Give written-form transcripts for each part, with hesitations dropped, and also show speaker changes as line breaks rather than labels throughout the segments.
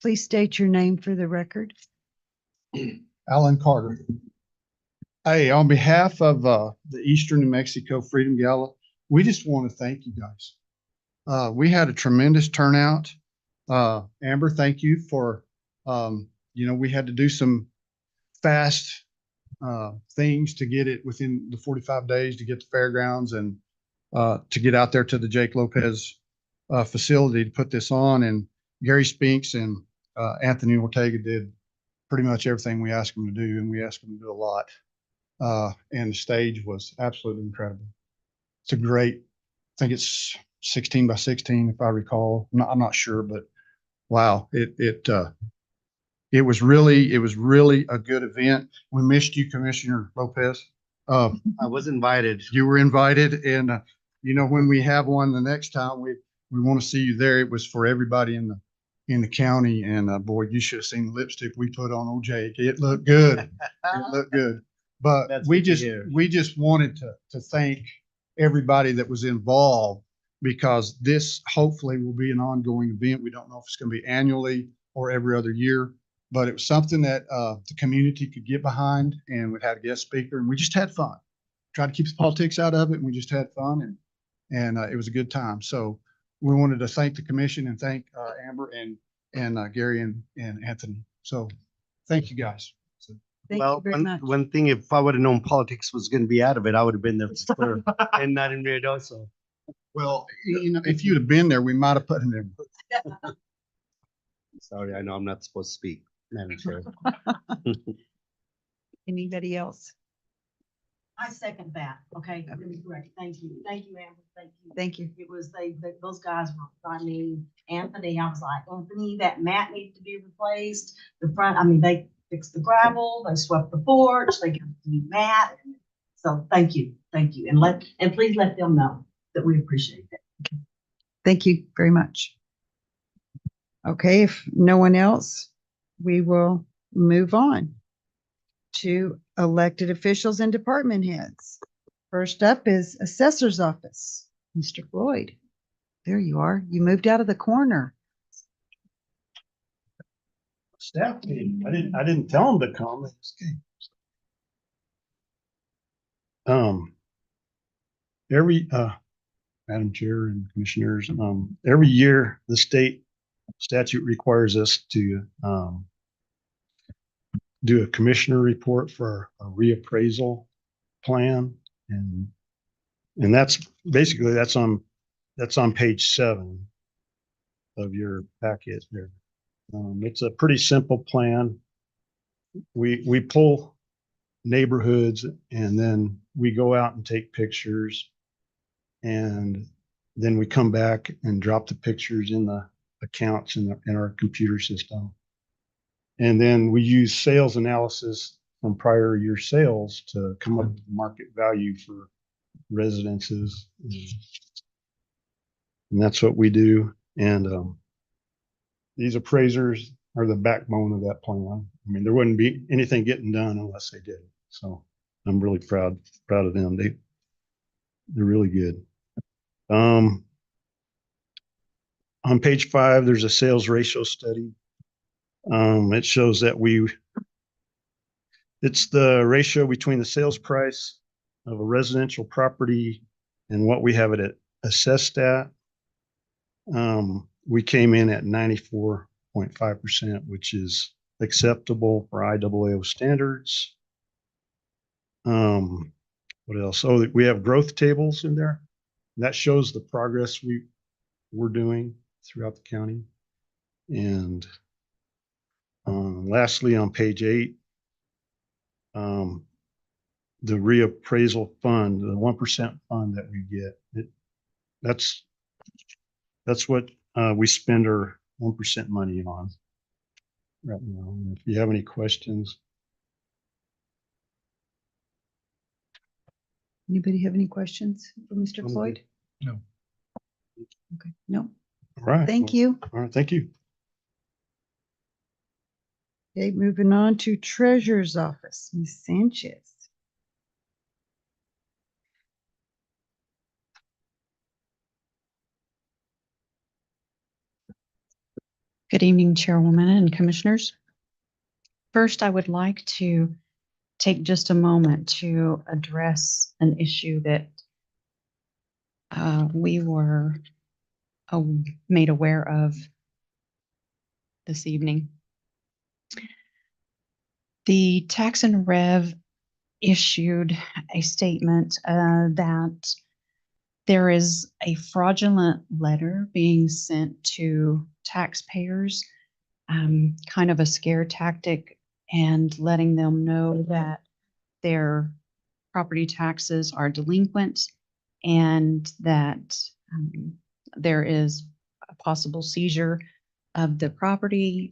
Please state your name for the record.
Alan Carter. Hey, on behalf of the Eastern New Mexico Freedom Gala, we just want to thank you guys. We had a tremendous turnout. Amber, thank you for, we had to do some fast things to get it within the 45 days to get the fairgrounds and to get out there to the Jake Lopez facility to put this on. And Gary Spinks and Anthony Ortega did pretty much everything we asked them to do, and we asked them to do a lot. And the stage was absolutely incredible. It's a great, I think it's 16 by 16, if I recall. I'm not sure, but wow, it was really a good event. We missed you, Commissioner Lopez.
I was invited.
You were invited, and when we have one the next time, we want to see you there. It was for everybody in the county, and boy, you should have seen the lipstick we put on old Jake. It looked good. It looked good. But we just wanted to thank everybody that was involved, because this hopefully will be an ongoing event. We don't know if it's going to be annually or every other year, but it was something that the community could get behind, and we had a guest speaker, and we just had fun. Tried to keep the politics out of it, and we just had fun, and it was a good time. So we wanted to thank the commission and thank Amber and Gary and Anthony. So thank you guys.
Thank you very much.
One thing, if I would have known politics was going to be out of it, I would have been there for sure, and not in Ruidoso.
Well, if you'd have been there, we might have put him there.
Sorry, I know I'm not supposed to speak, Madam Chair.
Anybody else?
I second that. Okay, really great. Thank you. Thank you, Amber. Thank you.
Thank you.
It was those guys were, Anthony, I was like, Anthony, that mat needed to be replaced. The front, they fixed the gravel, they swept the porch, they got the new mat. So thank you. And please let them know that we appreciate it.
Thank you very much. Okay, if no one else, we will move on to elected officials and department heads. First up is Assessor's Office. Mr. Floyd, there you are. You moved out of the corner.
Staff meeting. I didn't tell them to come. They just came. Every Madam Chair and Commissioners, every year the state statute requires us to do a commissioner report for a reappraisal plan, and that's basically that's on page 7 of your packet there. It's a pretty simple plan. We pull neighborhoods, and then we go out and take pictures, and then we come back and drop the pictures in the accounts in our computer system. And then we use sales analysis from prior year sales to come up with market value for residences. And that's what we do. And these appraisers are the backbone of that plan. There wouldn't be anything getting done unless they did it. So I'm really proud of them. They're really good. On page 5, there's a sales ratio study. It shows that it's the ratio between the sales price of a residential property and what we have it assessed at. We came in at 94.5%, which is acceptable for IAAO standards. What else? Oh, we have growth tables in there. That shows the progress we're doing throughout the county. And lastly, on page 8, the reappraisal fund, the 1% fund that we get, that's what we spend our 1% money on right now. And if you have any questions.
Anybody have any questions for Mr. Floyd?
No.
Okay, no.
All right.
Thank you.
All right. Thank you.
Okay, moving on to Treasurer's Office, Ms. Sanchez.
Good evening, Chairwoman and Commissioners. First, I would like to take just a moment to address an issue that we were made aware of this evening. The Tax and Rev issued a statement that there is a fraudulent letter being sent to taxpayers, kind of a scare tactic, and letting them know that their property taxes are delinquent and that there is a possible seizure of the property.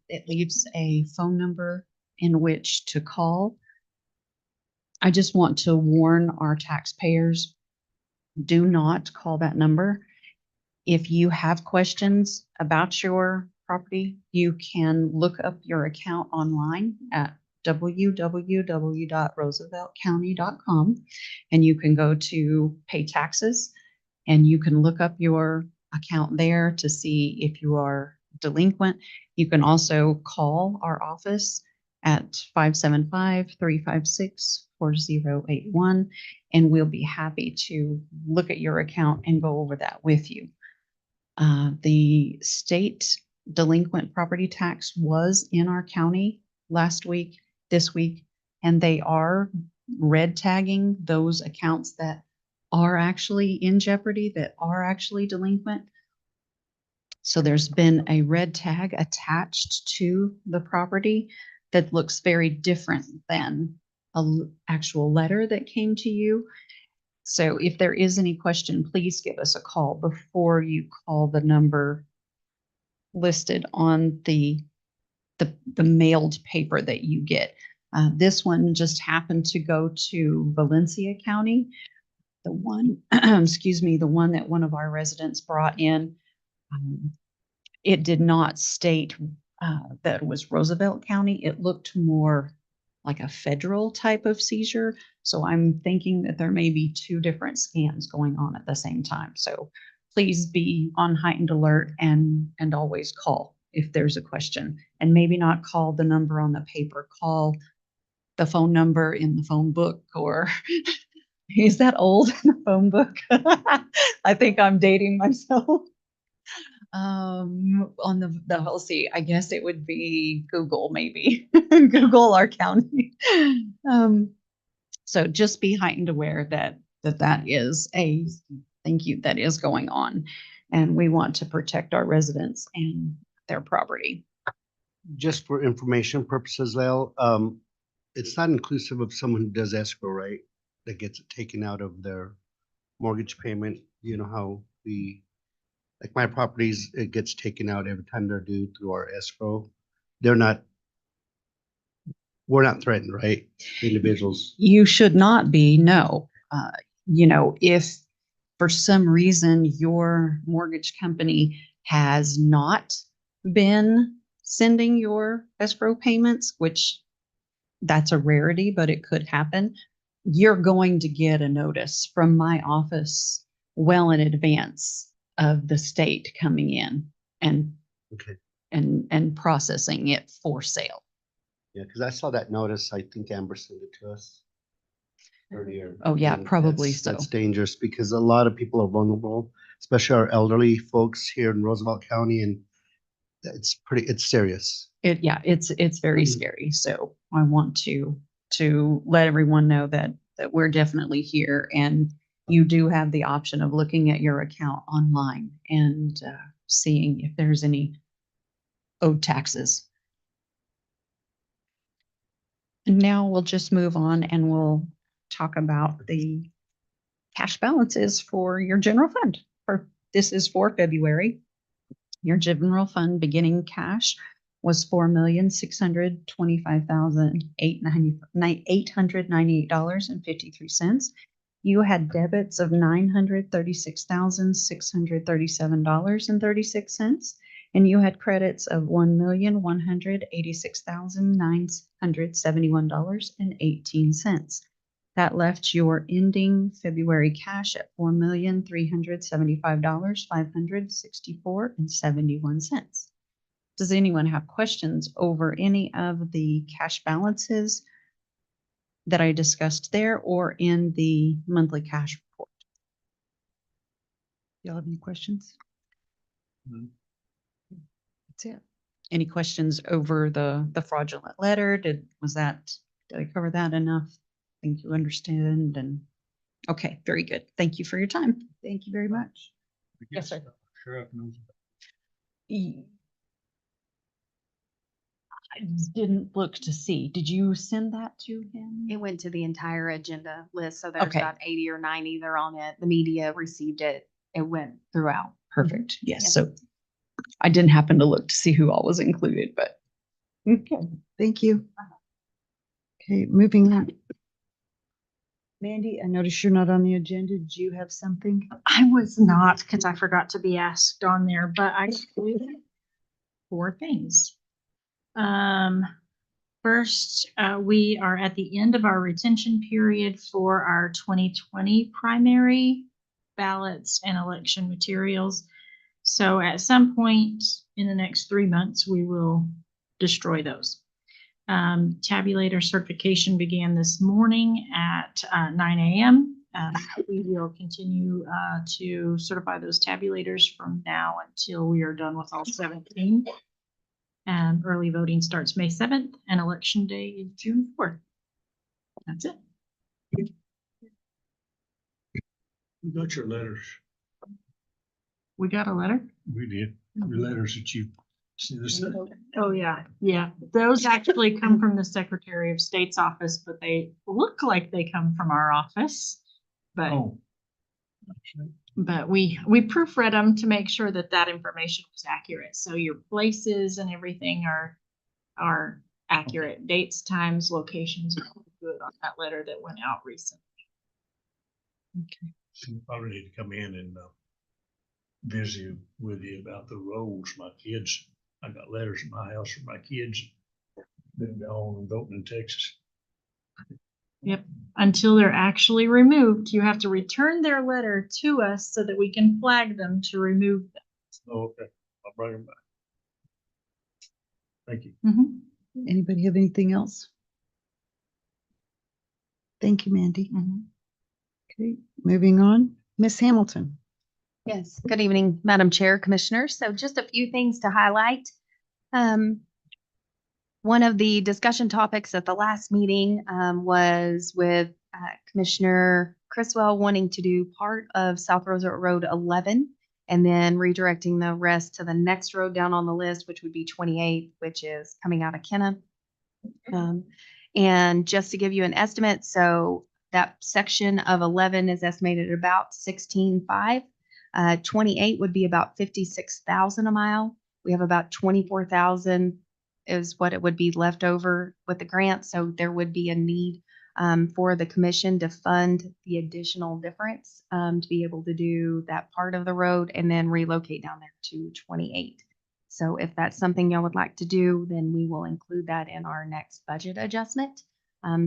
It leaves a phone number in which to call. I just want to warn our taxpayers, do not call that number. If you have questions about your property, you can look up your account online at www.rooseveltcounty.com, and you can go to pay taxes, and you can look up your account there to see if you are delinquent. You can also call our office at 575-356-4081, and we'll be happy to look at your account and go over that with you. The state delinquent property tax was in our county last week, this week, and they are red tagging those accounts that are actually in jeopardy, that are actually delinquent. So there's been a red tag attached to the property that looks very different than an actual letter that came to you. So if there is any question, please give us a call before you call the number listed on the mailed paper that you get. This one just happened to go to Valencia County. The one, excuse me, the one that one of our residents brought in, it did not state that it was Roosevelt County. It looked more like a federal type of seizure. So I'm thinking that there may be two different scans going on at the same time. So please be on heightened alert and always call if there's a question, and maybe not call the number on the paper, call the phone number in the phone book. Or is that old in the phone book? I think I'm dating myself. On the let's see, I guess it would be Google, maybe Google our county. So just be heightened aware that is a that is going on, and we want to protect our residents and their property.
Just for information purposes, Lyle, it's not inclusive of someone who does escrow, right? That gets it taken out of their mortgage payment. You know how like my properties, it gets taken out every time they're due through our escrow. We're not threatened, right? Individuals.
You should not be, no. If for some reason your mortgage company has not been sending your escrow payments, which that's a rarity, but it could happen, you're going to get a notice from my office well in advance of the state coming in and
Okay.
and processing it for sale.
Yeah, because I saw that notice. I think Amber sent it to us earlier.
Oh, yeah,
And
probably so.
That's dangerous because a lot of people are vulnerable, especially our elderly folks here in Roosevelt County, and it's serious.
It's very scary. So I want to let everyone know that we're definitely here, and you do have the option of looking at your account online and seeing if there's any owed taxes. And now we'll just move on and we'll talk about the cash balances for your general fund. This is for February. Your general fund beginning cash was $4,625,898.53. You had debits of $936,637.36, and you had credits of $1,186,971.18. That left your ending February cash at $4,375,564.71. Does anyone have questions over any of the cash balances that I discussed there or in the monthly cash report? Y'all have any questions?
No.
That's it. Any questions over the fraudulent letter? Did I cover that enough? I think you understand and, okay, very good. Thank you for your time.
Thank you very much.
Yes, sir.
Sheriff knows.
I didn't look to see. Did you send that to him?
It went to the entire agenda list, so there's
Okay.
about 80 or 90 that are on it. The media received it. It went throughout.
Perfect. Yes.
Yes.
So I didn't happen to look to see who all was included, but okay.
Thank you. Okay, moving on. Mandy, I noticed you're not on the agenda. Did you have something?
I was not, because I forgot to be asked on there, but I included 4 things. First, we are at the end of our retention period for our 2020 primary ballots and election materials. So at some point in the next 3 months, we will destroy those. Tabulator certification began this morning at 9 a.m. We will continue to certify those tabulators from now until we are done with all 17. And early voting starts May 7th and election day is June 4th. That's it.
We got your letters.
We got a letter?
We did. Your letters that you sent us.
Oh, yeah, yeah. Those actually come from the Secretary of State's office, but they look like they come from our office. But
Oh.
we proofread them to make sure that that information was accurate. So your places and everything are accurate. Dates, times, locations are all good on that letter that went out recently.
You probably need to come in and visit with you about the roads. My kids, I got letters at my house from my kids. Been gone and voting in Texas.
Yep. Until they're actually removed, you have to return their letter to us so that we can flag them to remove them.
Oh, okay. I'll bring them back. Thank you.
Mhm,
Anybody have anything else? Thank you, Mandy.
mhm.
Okay, moving on. Miss Hamilton.
Yes, good evening, Madam Chair, Commissioners. So just a few things to highlight. One of the discussion topics at the last meeting was with Commissioner Criswell wanting to do part of South Roosevelt Road 11 and then redirecting the rest to the next road down on the list, which would be 28, which is coming out of Kenna. And just to give you an estimate, so that section of 11 is estimated at about 16.5. 28 would be about 56,000 a mile. We have about 24,000 is what it would be left over with the grant. So there would be a need for the commission to fund the additional difference to be able to do that part of the road and then relocate down there to 28. So if that's something y'all would like to do, then we will include that in our next budget adjustment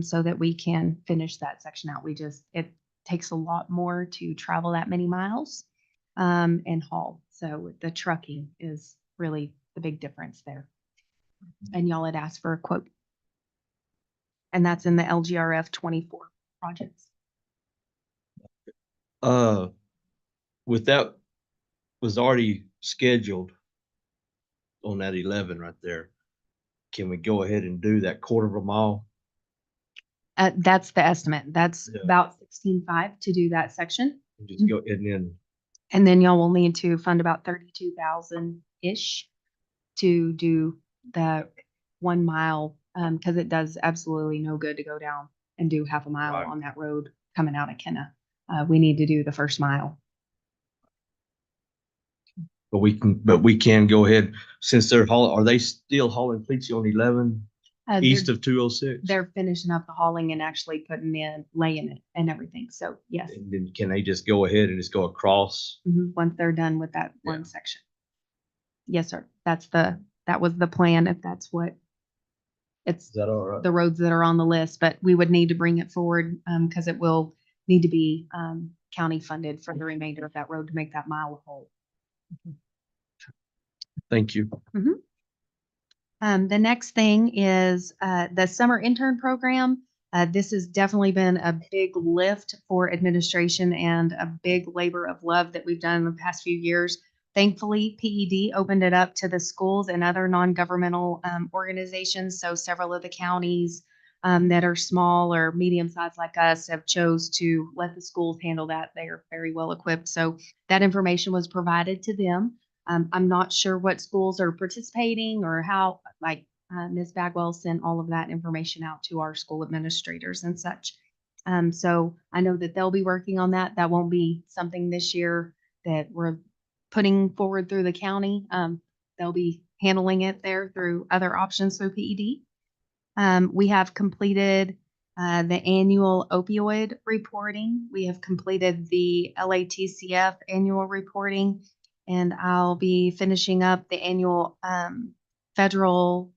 so that we can finish that section out. It takes a lot more to travel that many miles and haul. So the trucking is really the big difference there. And y'all had asked for a quote. And that's in the LGRF 24 projects.
With that was already scheduled on that 11 right there. Can we go ahead and do that 1/4 mile?
That's the estimate. That's
Yeah.
about 16.5 to do that section.
And just go and then
And then y'all will need to fund about 32,000-ish to do the 1 mile, because it does absolutely no good to go down and do half a mile
Right.
on that road coming out of Kenna. We need to do the first mile.
but we can go ahead since they're hauling. Are they still hauling cleats on 11 east
They're-
of 206?
They're finishing up the hauling and actually putting in, laying it and everything. So yes,
And then can they just go ahead and just go across?
once they're done with that
Yeah.
one section. Yes, sir. That was the plan, if that's what it's
Is that all right?
the roads that are on the list, but we would need to bring it forward because it will need to be county funded for the remainder of that road to make that mile whole.
Thank you.
The next thing is the summer intern program. This has definitely been a big lift for administration and a big labor of love that we've done in the past few years. Thankfully, PED opened it up to the schools and other non-governmental organizations. So several of the counties that are small or medium-sized like us have chose to let the schools handle that. They are very well equipped. So that information was provided to them. I'm not sure what schools are participating or how, like Ms. Bagwell sent all of that information out to our school administrators and such. So I know that they'll be working on that. That won't be something this year that we're putting forward through the county. They'll be handling it there through other options through PED. We have completed the annual opioid reporting. We have completed the LATCF annual reporting, and I'll be finishing up the annual federal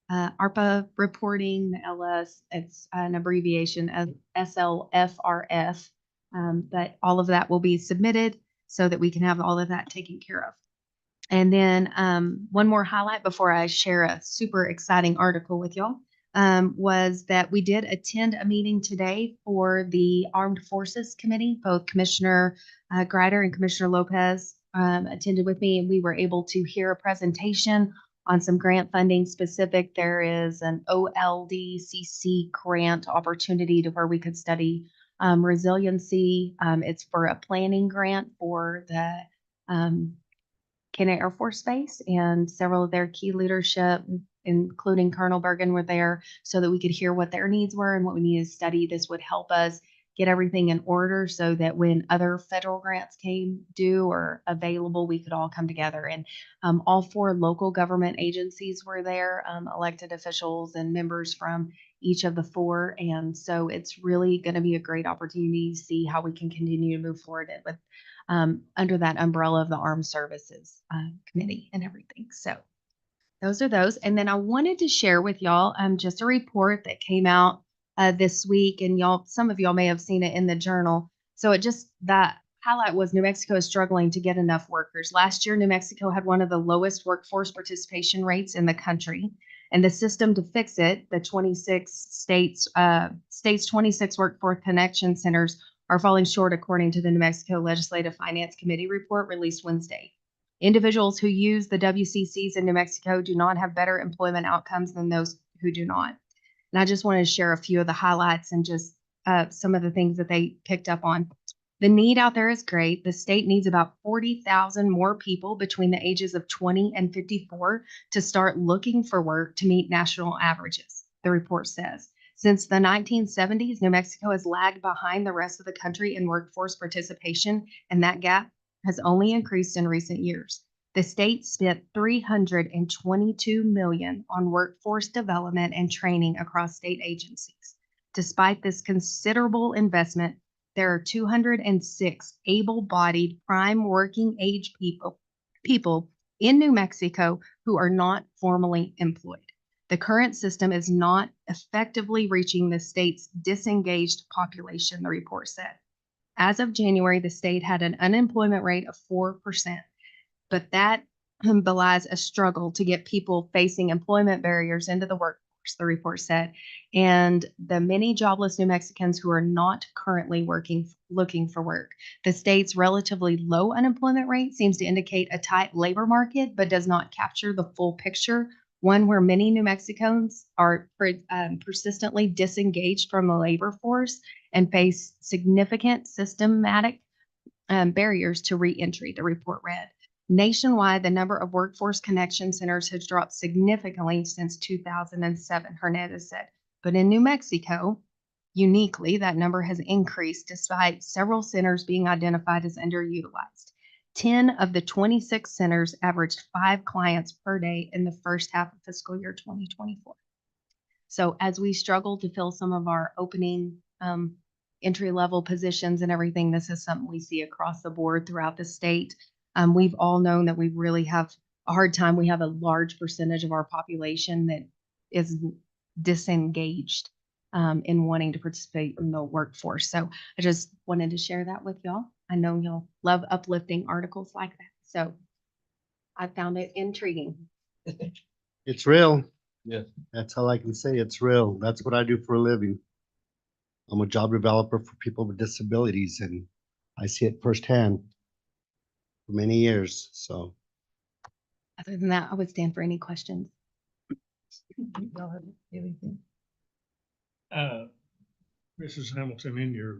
ARPA reporting, the LS. It's an abbreviation of SLFRF, but all of that will be submitted so that we can have all of that taken care of. And then one more highlight before I share a super exciting article with y'all. Was that we did attend a meeting today for the Armed Forces Committee. Both Commissioner Greider and Commissioner Lopez attended with me, and we were able to hear a presentation on some grant funding specific. There is an OLDCC grant opportunity to where we could study resiliency. It's for a planning grant for the Kennet Air Force Base, and several of their key leadership, including Colonel Bergen, were there so that we could hear what their needs were and what we needed to study. This would help us get everything in order so that when other federal grants came due or available, we could all come together. And all 4 local government agencies were there, elected officials and members from each of the 4. And so it's really going to be a great opportunity to see how we can continue to move forward with under that umbrella of the Armed Services Committee and everything. So those are those. And then I wanted to share with y'all just a report that came out this week, and some of y'all may have seen it in the journal. So that highlight was New Mexico is struggling to get enough workers. Last year, New Mexico had one of the lowest workforce participation rates in the country. And the system to fix it, the 26 states 26 workforce connection centers are falling short, according to the New Mexico Legislative Finance Committee report released Wednesday. Individuals who use the WCCs in New Mexico do not have better employment outcomes than those who do not. And I just wanted to share a few of the highlights and just some of the things that they picked up on. The need out there is great. The state needs about 40,000 more people between the ages of 20 and 54 to start looking for work to meet national averages, the report says. Since the 1970s, New Mexico has lagged behind the rest of the country in workforce participation, and that gap has only increased in recent years. The state spent $322 million on workforce development and training across state agencies. Despite this considerable investment, there are 206 able-bodied prime working age people in New Mexico who are not formally employed. The current system is not effectively reaching the state's disengaged population, the report said. As of January, the state had an unemployment rate of 4%, but that belies a struggle to get people facing employment barriers into the workforce, the report said, and the many jobless New Mexicans who are not currently looking for work. The state's relatively low unemployment rate seems to indicate a tight labor market, but does not capture the full picture, one where many New Mexicans are persistently disengaged from the labor force and face significant systematic barriers to reentry, the report read. Nationwide, the number of workforce connection centers has dropped significantly since 2007, Hernandez said. But in New Mexico, uniquely, that number has increased despite several centers being identified as underutilized. 10 of the 26 centers averaged 5 clients per day in the first half of fiscal year 2024. So as we struggle to fill some of our opening entry-level positions and everything, this is something we see across the board throughout the state. We've all known that we really have a hard time. We have a large percentage of our population that is disengaged in wanting to participate in the workforce. So I just wanted to share that with y'all. I know y'all love uplifting articles like that. So I found it intriguing.
It's real.
Yes.
That's all I can say. It's real. That's what I do for a living. I'm a job developer for people with disabilities and I see it firsthand for many years. So
Other than that, I would stand for any questions.
Y'all have anything?
Mrs. Hamilton, in your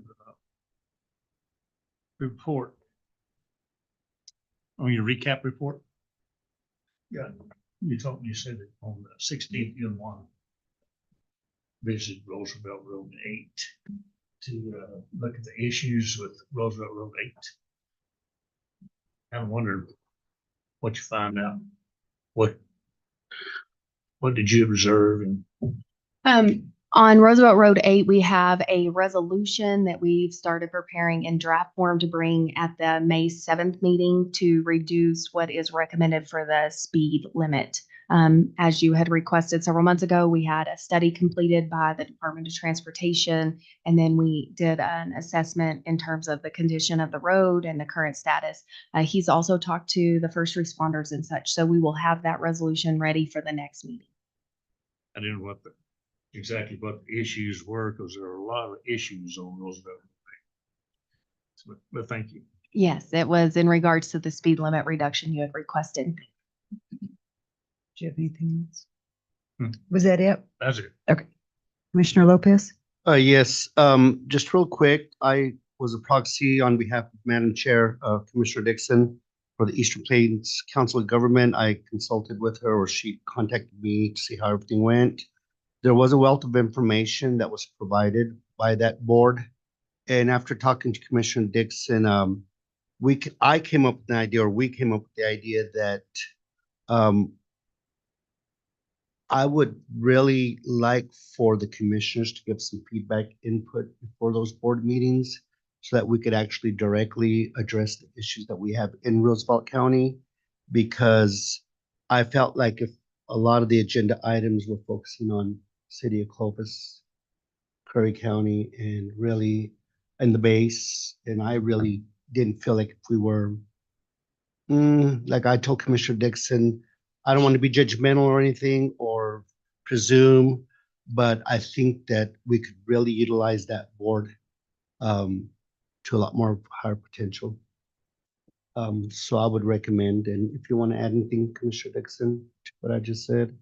report, on your recap report, yeah, you said it on the 16th, you one visit Roosevelt Road 8 to look at the issues with Roosevelt Road 8. I wondered what you find out. What did you observe? And
On Roosevelt Road 8, we have a resolution that we've started preparing in draft form to bring at the May 7th meeting to reduce what is recommended for the speed limit. As you had requested several months ago, we had a study completed by the Department of Transportation, and then we did an assessment in terms of the condition of the road and the current status. He's also talked to the first responders and such, so we will have that resolution ready for the next meeting.
I didn't know exactly what the issues were, because there are a lot of issues on Roosevelt. But thank you.
Yes, it was in regards to the speed limit reduction you had requested.
Do you have anything else?
Hmm.
Was that it?
That's it.
Okay. Commissioner Lopez?
yes, just real quick, I was a proxy on behalf of Madam Chair, Commissioner Dixon for the Eastern Plains Council of Government. I consulted with her, or she contacted me to see how everything went. There was a wealth of information that was provided by that board. And after talking to Commissioner Dixon, I came up with an idea, or we came up with the idea that I would really like for the commissioners to give some feedback input before those board meetings so that we could actually directly address the issues that we have in Roosevelt County. Because I felt like if a lot of the agenda items were focusing on City of Clovis, Curry County, and really in the base, and I really didn't feel like if we were, like I told Commissioner Dixon, I don't want to be judgmental or anything or presume, but I think that we could really utilize that board to a lot more higher potential. So I would recommend, and if you want to add anything, Commissioner Dixon, to what I just said.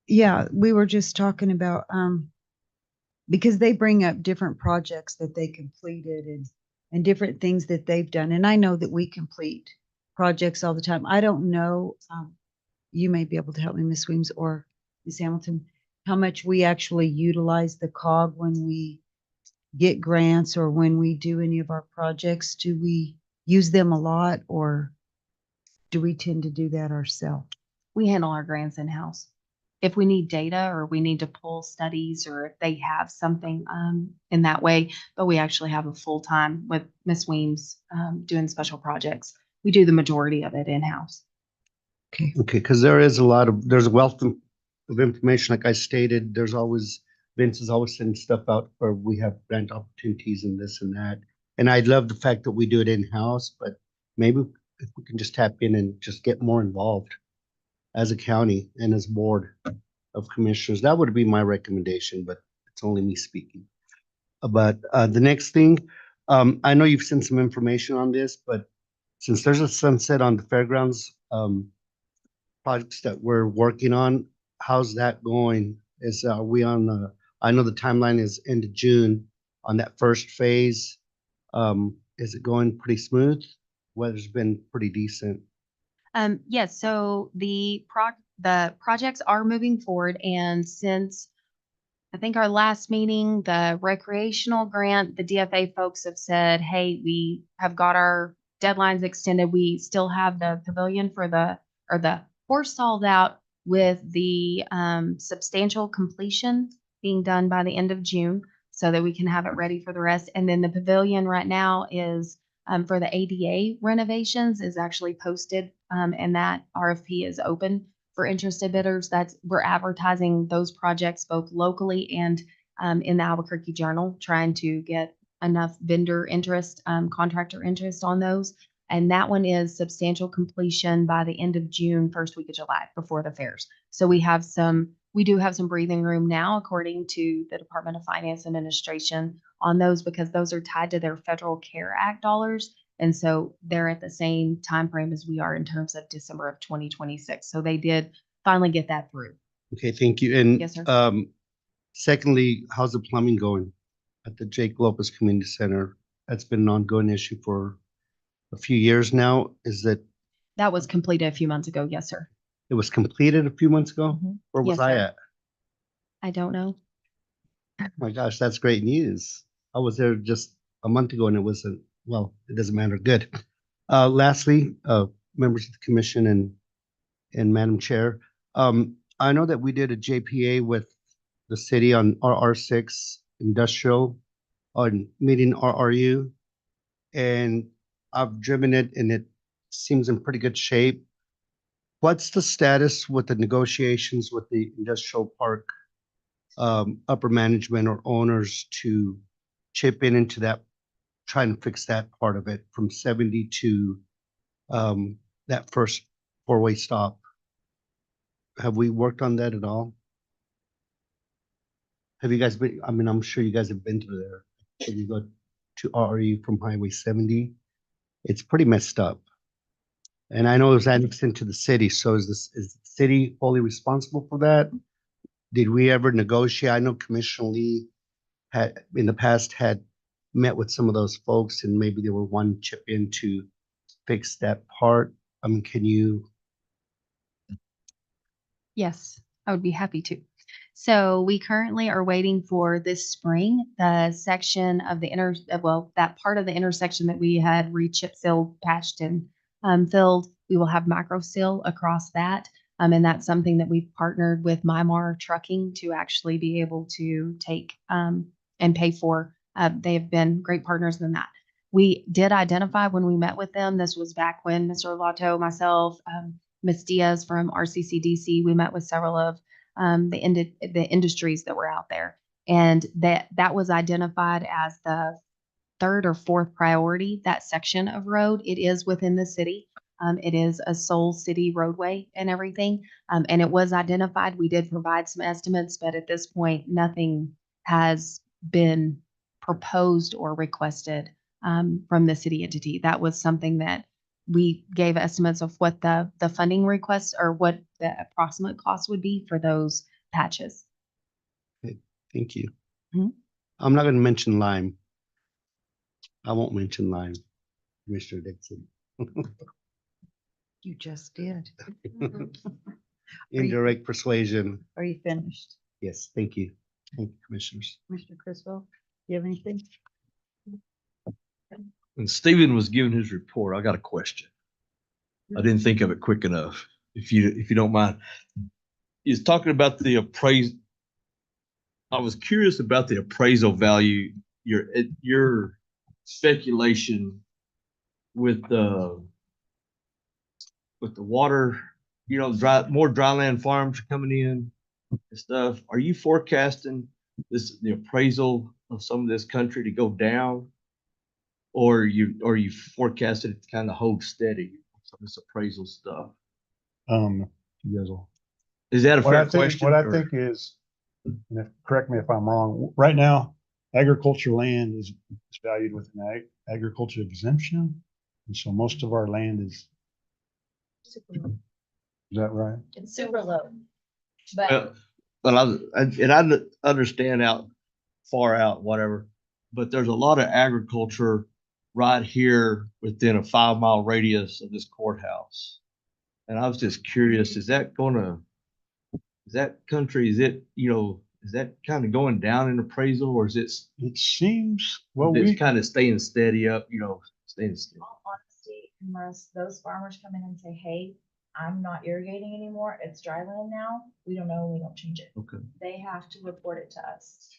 Yeah, we were just talking about, because they bring up different projects that they completed and different things that they've done. And I know that we complete projects all the time. I don't know, you may be able to help me, Ms. Weems or Ms. Hamilton, how much we actually utilize the COG when we get grants or when we do any of our projects. Do we use them a lot, or do we tend to do that ourselves?
We handle our grants in-house. If we need data or we need to pull studies, or if they have something in that way, but we actually have a full-time with Ms. Weems doing special projects. We do the majority of it in-house.
Okay.
Okay, because there's a wealth of information, like I stated, Vince is always sending stuff out where we have grant opportunities and this and that. And I love the fact that we do it in-house, but maybe if we can just tap in and just get more involved as a county and as board of commissioners, that would be my recommendation, but it's only me speaking. But the next thing, I know you've sent some information on this, but since there's a sunset on the fairgrounds projects that we're working on, how's that going? We on I know the timeline is end of June on that first phase. Is it going pretty smooth? Weather's been pretty decent.
Yes, so the projects are moving forward, and since I think our last meeting, the recreational grant, the DFA folks have said, hey, we have got our deadlines extended. We still have the pavilion for the horse stalls out with the substantial completion being done by the end of June so that we can have it ready for the rest. And then the pavilion right now is for the ADA renovations is actually posted, and that RFP is open for interested bidders. We're advertising those projects both locally and in the Albuquerque Journal, trying to get enough vendor interest, contractor interest on those. And that one is substantial completion by the end of June, first week of July, before the fairs. So we have some We do have some breathing room now, according to the Department of Finance Administration on those, because those are tied to their Federal Care Act dollars. And so they're at the same time frame as we are in terms of December of 2026. So they did finally get that through.
Okay, thank you. And
Yes, sir.
secondly, how's the plumbing going at the Jake Lopez Community Center? That's been an ongoing issue for a few years now. Is that
That was completed a few months ago. Yes, sir.
it was completed a few months ago?
Mhm.
Where was
Yes,
I
sir.
at?
I don't know.
My gosh, that's great news. I was there just a month ago and it wasn't, well, it doesn't matter. Good. Lastly, members of the commission and Madam Chair, I know that we did a JPA with the city on RR6 industrial on meeting RRU. And I've driven it and it seems in pretty good shape. What's the status with the negotiations with the industrial park upper management or owners to chip in into that, try and fix that part of it from 70 to that first four-way stop? Have we worked on that at all? Have you guys been, I mean, I'm sure you guys have been through there. When you go to RE from Highway 70, it's pretty messed up. And I know it was annexed into the city, so is the city fully responsible for that? Did we ever negotiate? I know Commissioner Lee had, in the past, had met with some of those folks and maybe they were one chip in to fix that part. I mean, can you?
Yes, I would be happy to. So we currently are waiting for this spring, the section of the that part of the intersection that we had re-chip sealed, patched and filled. We will have micro seal across that. And that's something that we've partnered with Mymar Trucking to actually be able to take and pay for. They have been great partners in that. We did identify when we met with them, this was back when Mr. Lotto, myself, Ms. Diaz from RCCDC, we met with several of the industries that were out there. And that was identified as the third or fourth priority, that section of road. It is within the city. It is a sole city roadway and everything. And it was identified. We did provide some estimates, but at this point, nothing has been proposed or requested from the city entity. That was something that we gave estimates of what the funding requests or what the approximate cost would be for those patches.
Thank you.
Mhm.
I'm not going to mention Lime. I won't mention Lime, Commissioner Dixon.
You just did.
Indirect persuasion.
Are you finished?
Yes, thank you. Thank you, commissioners.
Mr. Criswell, do you have anything?
When Stephen was giving his report, I got a question. I didn't think of it quick enough. If you don't mind, he's talking about the appraisal. I was curious about the appraisal value. Your speculation with the water, more dryland farms coming in and stuff. Are you forecasting the appraisal of some of this country to go down? Or you forecasted it to kind of hold steady, some of this appraisal stuff?
You guys will.
Is that a
What
fair
I think,
question?
what I
or-
think is, and correct me if I'm wrong, right now, agriculture land is valued with an agriculture exemption. And so most of our land is that right?
It's super low.
Well, I understand far out, whatever, but there's a lot of agriculture right here within a 5-mile radius of this courthouse. And I was just curious, is that country, is that kind of going down in appraisal, or is
It seems, well,
it's kind of staying steady up, staying steady?
All honesty, unless those farmers come in and say, hey, I'm not irrigating anymore, it's dry land now, we don't know, we don't change it.
Okay.
They have to report it to us.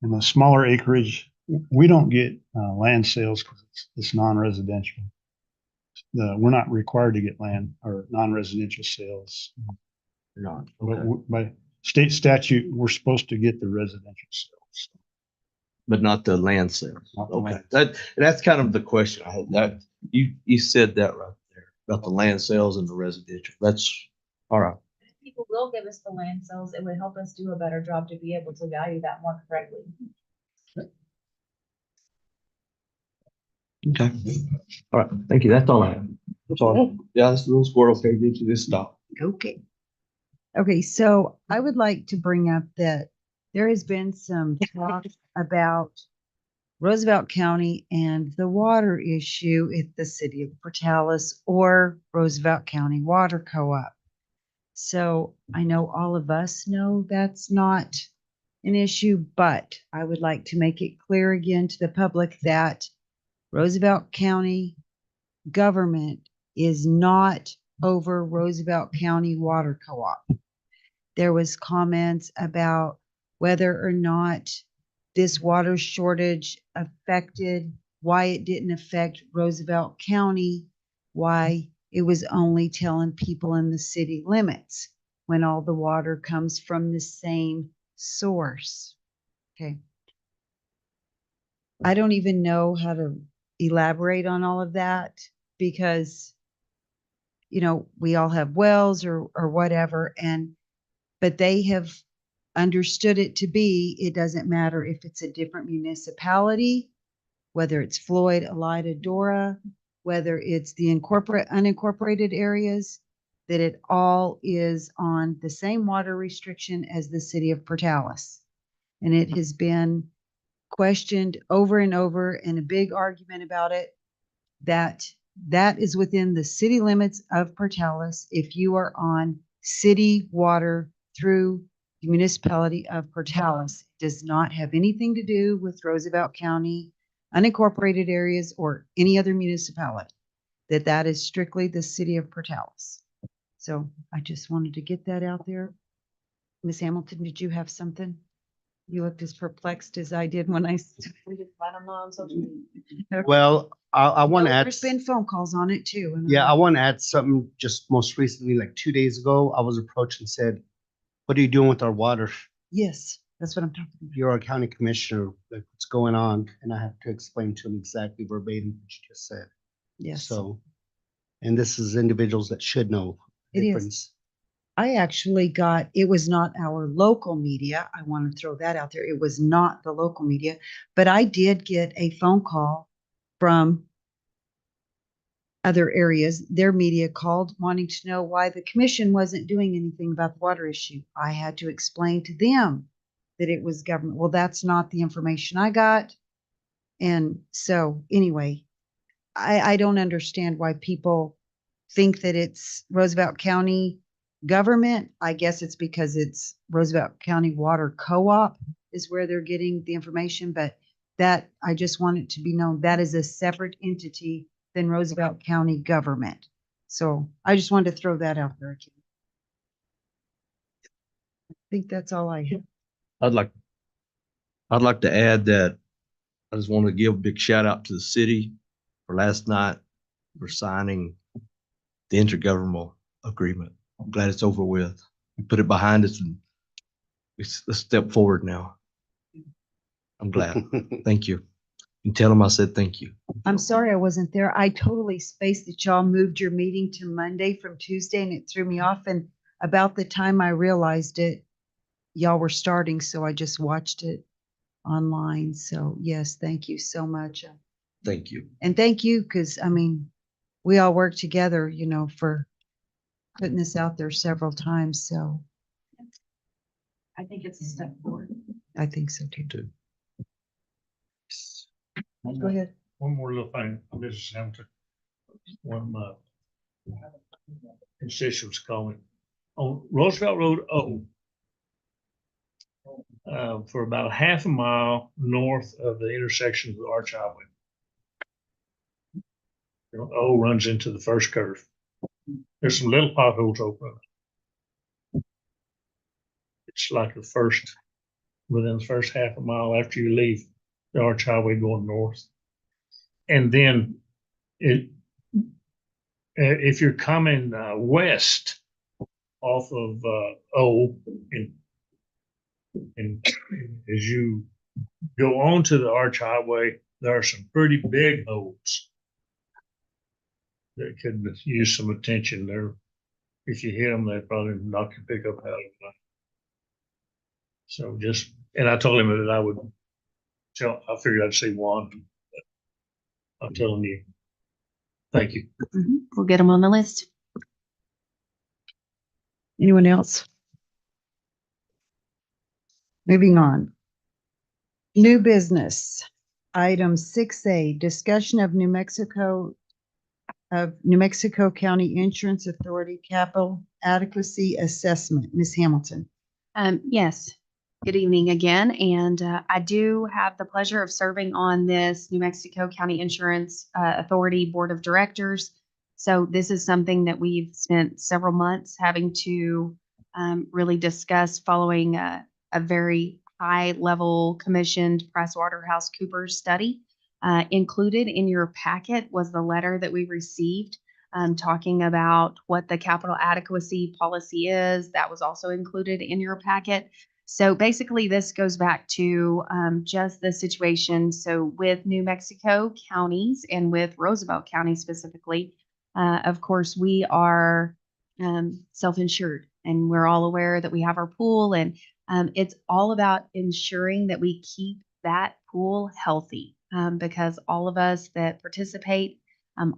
in the smaller acreage, we don't get land sales because it's non-residential. We're not required to get land or non-residential sales.
Not.
But
Okay.
by state statute, we're supposed to get the residential sales.
But not the land sales.
Not the
Okay,
land.
that's kind of the question I had. That you said that right there about the land sales and the residential. That's all right.
people will give us the land sales, it would help us do a better job to be able to value that more correctly.
Okay. All right. Thank you. That's all I have. That's all. Yeah, this little squirrel okay. Get you this stop.
Okay. Okay, so I would like to bring up that there has been some talk about Roosevelt County and the water issue at the city of Portales or Roosevelt County Water Co-op. So I know all of us know that's not an issue, but I would like to make it clear again to the public that Roosevelt County government is not over Roosevelt County Water Co-op. There was comments about whether or not this water shortage affected, why it didn't affect Roosevelt County, why it was only telling people in the city limits when all the water comes from the same source. Okay. I don't even know how to elaborate on all of that because, you know, we all have wells or whatever, but they have understood it to be, it doesn't matter if it's a different municipality, whether it's Floyd, Elida, Dora, whether it's the unincorporated areas, that it all is on the same water restriction as the city of Portales. And it has been questioned over and over and a big argument about it, that is within the city limits of Portales if you are on city water through the municipality of Portales. It does not have anything to do with Roosevelt County, unincorporated areas, or any other municipality. That is strictly the city of Portales. So I just wanted to get that out there. Ms. Hamilton, did you have something? You looked as perplexed as I did when I.
Well, I want to add.
There's been phone calls on it too. and
Yeah, I want to add something just most recently, like 2 days ago, I was approached and said, what are you doing with our water?
Yes, that's what I'm talking about.
You're our county commissioner, like what's going on? And I have to explain to him exactly verbatim what you just said.
Yes,
So, and this is individuals that should know
It
the
is.
difference.
I actually got, it was not our local media. I want to throw that out there. It was not the local media, but I did get a phone call from other areas. Their media called wanting to know why the commission wasn't doing anything about the water issue. I had to explain to them that it was government. Well, that's not the information I got. And so anyway, I don't understand why people think that it's Roosevelt County government. I guess it's because it's Roosevelt County Water Co-op is where they're getting the information, but that I just want it to be known that is a separate entity than Roosevelt County government. So I just wanted to throw that out there. I think that's all I have.
I'd like to add that I just want to give a big shout out to the city for last night for signing the intergovernmental agreement. I'm glad it's over with. We put it behind us and let's step forward now. I'm glad. Thank you. And tell them I said thank you.
I'm sorry I wasn't there. I totally spaced that y'all moved your meeting to Monday from Tuesday and it threw me off. And about the time I realized it, y'all were starting. So I just watched it online. So yes, thank you so much.
Thank you.
And thank you, because I mean, we all work together, you know, for putting this out there several times. So
I think it's a step forward.
I think so too. Go ahead.
One more little thing, this is Hampton. One of my constituents calling on Roosevelt Road for about half a mile north of the intersection of the Arch Highway. O runs into the first curve. There's some little potholes open. It's like within the first half a mile after you leave the Arch Highway going north. And then if you're coming west off of O, and as you go onto the Arch Highway, there are some pretty big holes that could use some attention there. if you hit them, they probably knock your pickup out. So just, and I told him that I would I figured I'd say one. But I'm telling you, thank you.
We'll get them on the list.
Anyone else? Moving on. New business. Item 6A, discussion of New Mexico County Insurance Authority Capital Adequacy Assessment. Ms. Hamilton.
Yes. Good evening again. And I do have the pleasure of serving on this New Mexico County Insurance Authority Board of Directors. So this is something that we've spent several months having to really discuss following a very high-level commissioned PricewaterhouseCoopers study. Included in your packet was the letter that we received talking about what the capital adequacy policy is. That was also included in your packet. So basically, this goes back to just the situation. So with New Mexico counties and with Roosevelt County specifically, of course, we are self-insured, and we're all aware that we have our pool, and it's all about ensuring that we keep that pool healthy because all of us that participate,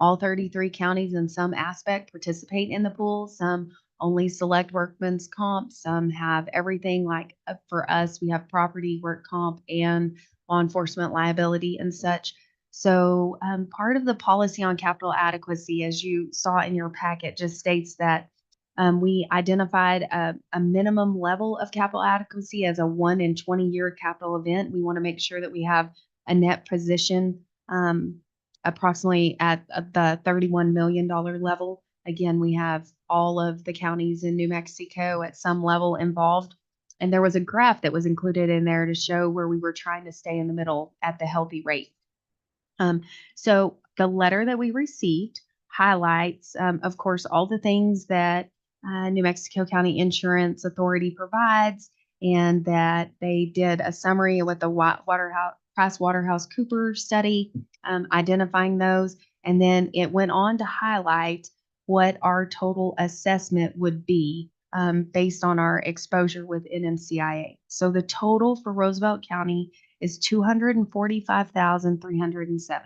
all 33 counties in some aspect participate in the pool. Some only select workman's comp. Some have everything. Like for us, we have property, work comp, and law enforcement liability and such. So part of the policy on capital adequacy, as you saw in your packet, just states that we identified a minimum level of capital adequacy as a 1 in 20 year capital event. We want to make sure that we have a net position approximately at the $31 million level. Again, we have all of the counties in New Mexico at some level involved. And there was a graph that was included in there to show where we were trying to stay in the middle at the healthy rate. So the letter that we received highlights, of course, all the things that New Mexico County Insurance Authority provides, and that they did a summary with the PricewaterhouseCoopers study, identifying those. And then it went on to highlight what our total assessment would be based on our exposure with NMCIA. So the total for Roosevelt County is $245,307.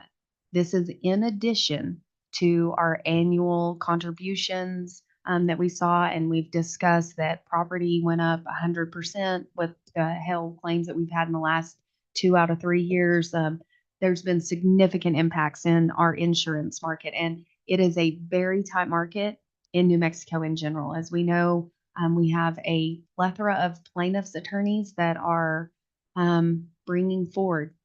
This is in addition to our annual contributions that we saw, and we've discussed that property went up 100% with the hail claims that we've had in the last 2 out of 3 years. There's been significant impacts in our insurance market, and it is a very tight market in New Mexico in general. As we know, we have a plethora of plaintiffs' attorneys that are bringing forward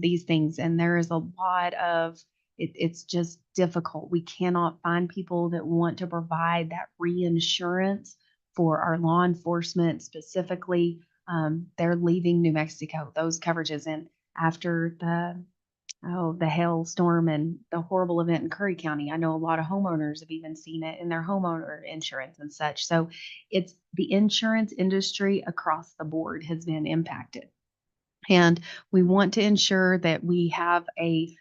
these things, and there is a lot of it's just difficult. We cannot find people that want to provide that reinsurance for our law enforcement specifically. They're leaving New Mexico, those coverages. And after the hailstorm and the horrible event in Curry County, I know a lot of homeowners have even seen it in their homeowner insurance and such. So it's the insurance industry across the board has been impacted. And we want to ensure that we have a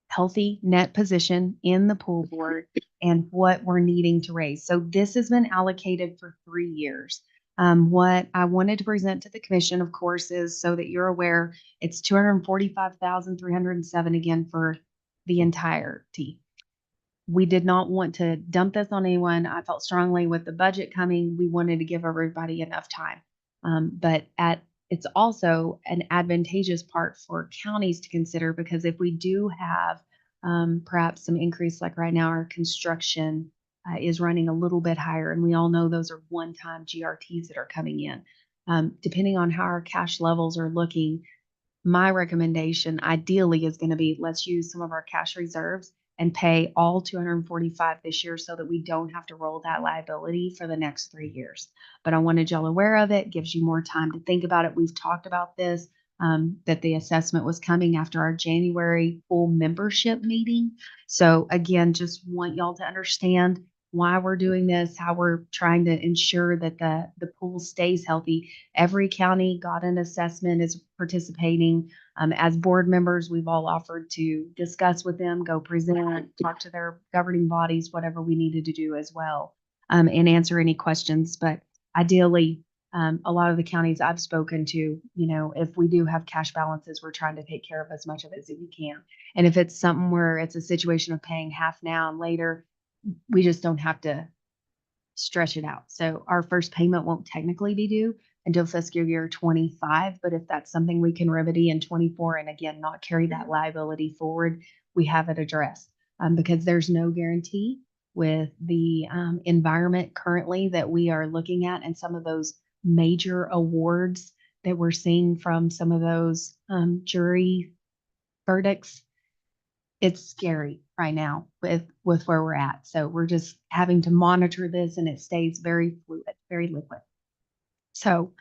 healthy net position in the pool board and what we're needing to raise. So this has been allocated for 3 years. What I wanted to present to the commission, of course, is so that you're aware, it's $245,307 again for the entirety. We did not want to dump this on anyone. I felt strongly with the budget coming, we wanted to give everybody enough time. But it's also an advantageous part for counties to consider, because if we do have perhaps some increase, like right now, our construction is running a little bit higher, and we all know those are one-time GRTs that are coming in. Depending on how our cash levels are looking, my recommendation ideally is going to be, let's use some of our cash reserves and pay all 245 this year so that we don't have to roll that liability for the next 3 years. But I wanted y'all aware of it, gives you more time to think about it. We've talked about this, that the assessment was coming after our January full membership meeting. So again, just want y'all to understand why we're doing this, how we're trying to ensure that the pool stays healthy. Every county got an assessment, is participating. As board members, we've all offered to discuss with them, go present, talk to their governing bodies, whatever we needed to do as well. and answer any questions. But ideally, a lot of the counties I've spoken to, you know, if we do have cash balances, we're trying to take care of as much of it as we can. And if it's something where it's a situation of paying half now and later, we just don't have to stretch it out. So our first payment won't technically be due until fiscal year 25. But if that's something we can remedy in 24 and again, not carry that liability forward, we have it addressed. Because there's no guarantee with the environment currently that we are looking at and some of those major awards that we're seeing from some of those jury verdicts. It's scary right now with where we're at. So we're just having to monitor this and it stays very fluid, very liquid. So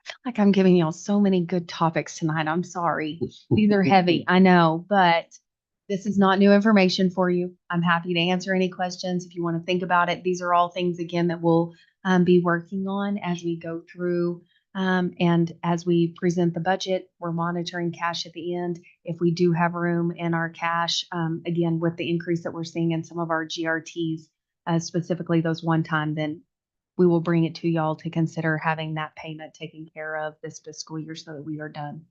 I feel like I'm giving y'all so many good topics tonight. I'm sorry. These are heavy, I know, but this is not new information for you. I'm happy to answer any questions if you want to think about it. These are all things, again, that we'll be working on as we go through. And as we present the budget, we're monitoring cash at the end. If we do have room in our cash, again, with the increase that we're seeing in some of our GRTs, specifically those one-time, then we will bring it to y'all to consider having that payment taken care of this fiscal year so that we are done.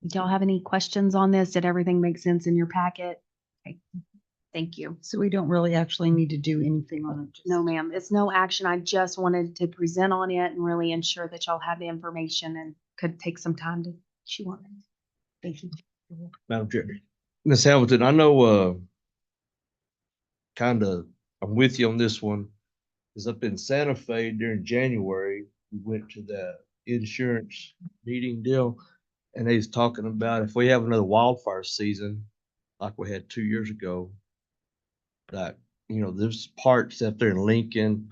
Do y'all have any questions on this? Did everything make sense in your packet? Okay. Thank you.
So we don't really actually need to do anything on it.
No, ma'am, it's no action. I just wanted to present on it and really ensure that y'all have the information and could take some time to chew on it. Thank you.
Madam Chair. Ms. Hamilton, I know, I'm with you on this one. Cause up in Santa Fe during January, we went to the insurance meeting deal. And they was talking about if we have another wildfire season, like we had 2 years ago, that, you know, there's parts up there in Lincoln,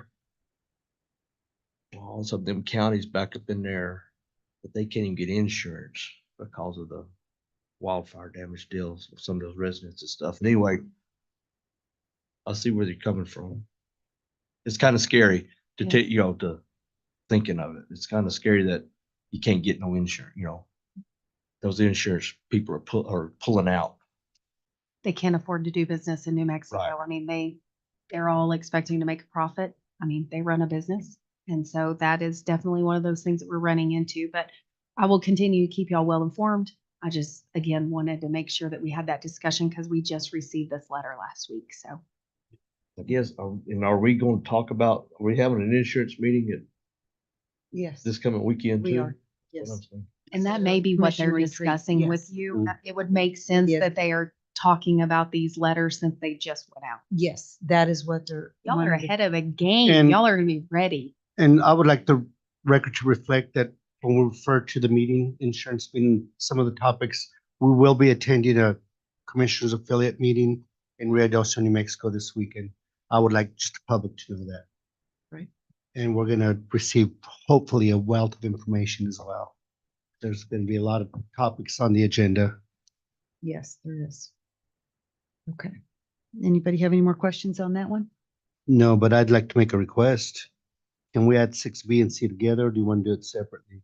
also them counties back up in there, that they can't even get insurance because of the wildfire damage deals with some of those residents and stuff. And anyway, I see where they're coming from. It's kind of scary to take, you know, to thinking of it. It's kind of scary that you can't get no insurance, you know. Those insurance people are pulling out.
They can't afford to do business in New Mexico.
Right.
I mean, they're all expecting to make a profit. I mean, they run a business. And so that is definitely one of those things that we're running into, but I will continue to keep y'all well informed. I just, again, wanted to make sure that we had that discussion because we just received this letter last week. So
I guess, and are we going to talk about, are we having an insurance meeting at
Yes,
this coming weekend too?
we are.
That's what I'm
Yes.
saying.
and that may be what
Commission
they're
retreat,
discussing with
yes.
you. It would make sense
Yes.
that they are talking about these letters since they just went out.
Yes, that is what they're.
Y'all are
one of the-
ahead of the game.
And-
Y'all are gonna be ready.
And I would like the record to reflect that when we refer to the meeting, insurance meeting, some of the topics, we will be attending a commissioners affiliate meeting in Ruidoso, New Mexico this weekend. I would like just the public to know that.
Right.
And we're gonna receive hopefully a wealth of information as well. There's gonna be a lot of topics on the agenda.
Yes, there is. Okay. Anybody have any more questions on that one?
No, but I'd like to make a request. Can we add 6B and C together, or do you want to do it separately?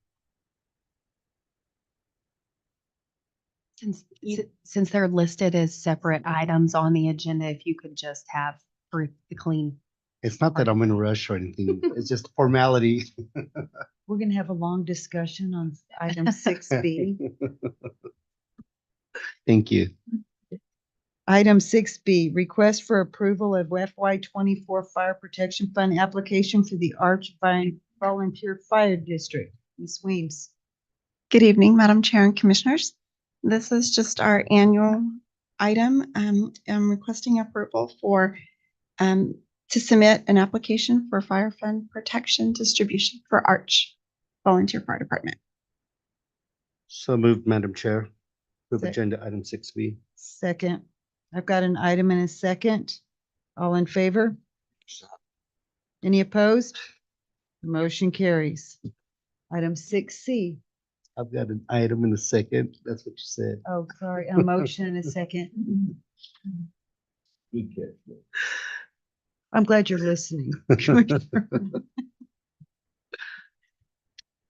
Since they're listed as separate items on the agenda, if you could just have for the clean.
It's not that I'm in a rush or anything. It's just formality.
We're gonna have a long discussion on item 6B.
Thank you.
Item 6B, request for approval of FY 24 Fire Protection Fund application for the Archvine Volunteer Fire District. Ms. Weems.
Good evening, Madam Chair and Commissioners. This is just our annual item. I'm requesting approval for to submit an application for fire fund protection distribution for Arch Volunteer Fire Department.
So moved, Madam Chair. Move
Sec-
agenda item 6B.
Second. I've got an item and a second. All in favor? Any opposed? The motion carries. Item 6C.
I've got an item in a second. That's what you said.
Oh, sorry, a motion and a second.
Good catch.
I'm glad you're listening.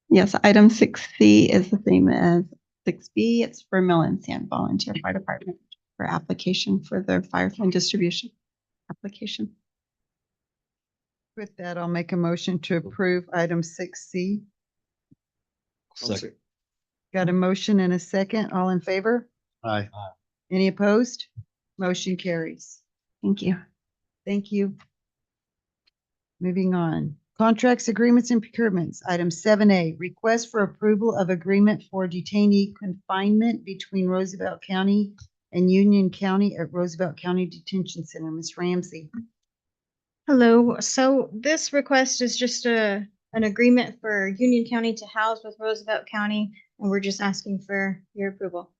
Yes, item 6C is the same as 6B. It's for Mill and Sand Volunteer Fire Department for application for their fire fund distribution application.
With that, I'll make a motion to approve item 6C.
Second.
Got a motion and a second. All in favor?
Aye.
Any opposed? Motion carries.
Thank you.
Thank you. Moving on. Contracts, agreements, and procurements. Item 7A, request for approval of agreement for detainee confinement between Roosevelt County and Union County at Roosevelt County Detention Center. Ms. Ramsey.
Hello, so this request is just an agreement for Union County to house with Roosevelt County, and we're just asking for your approval.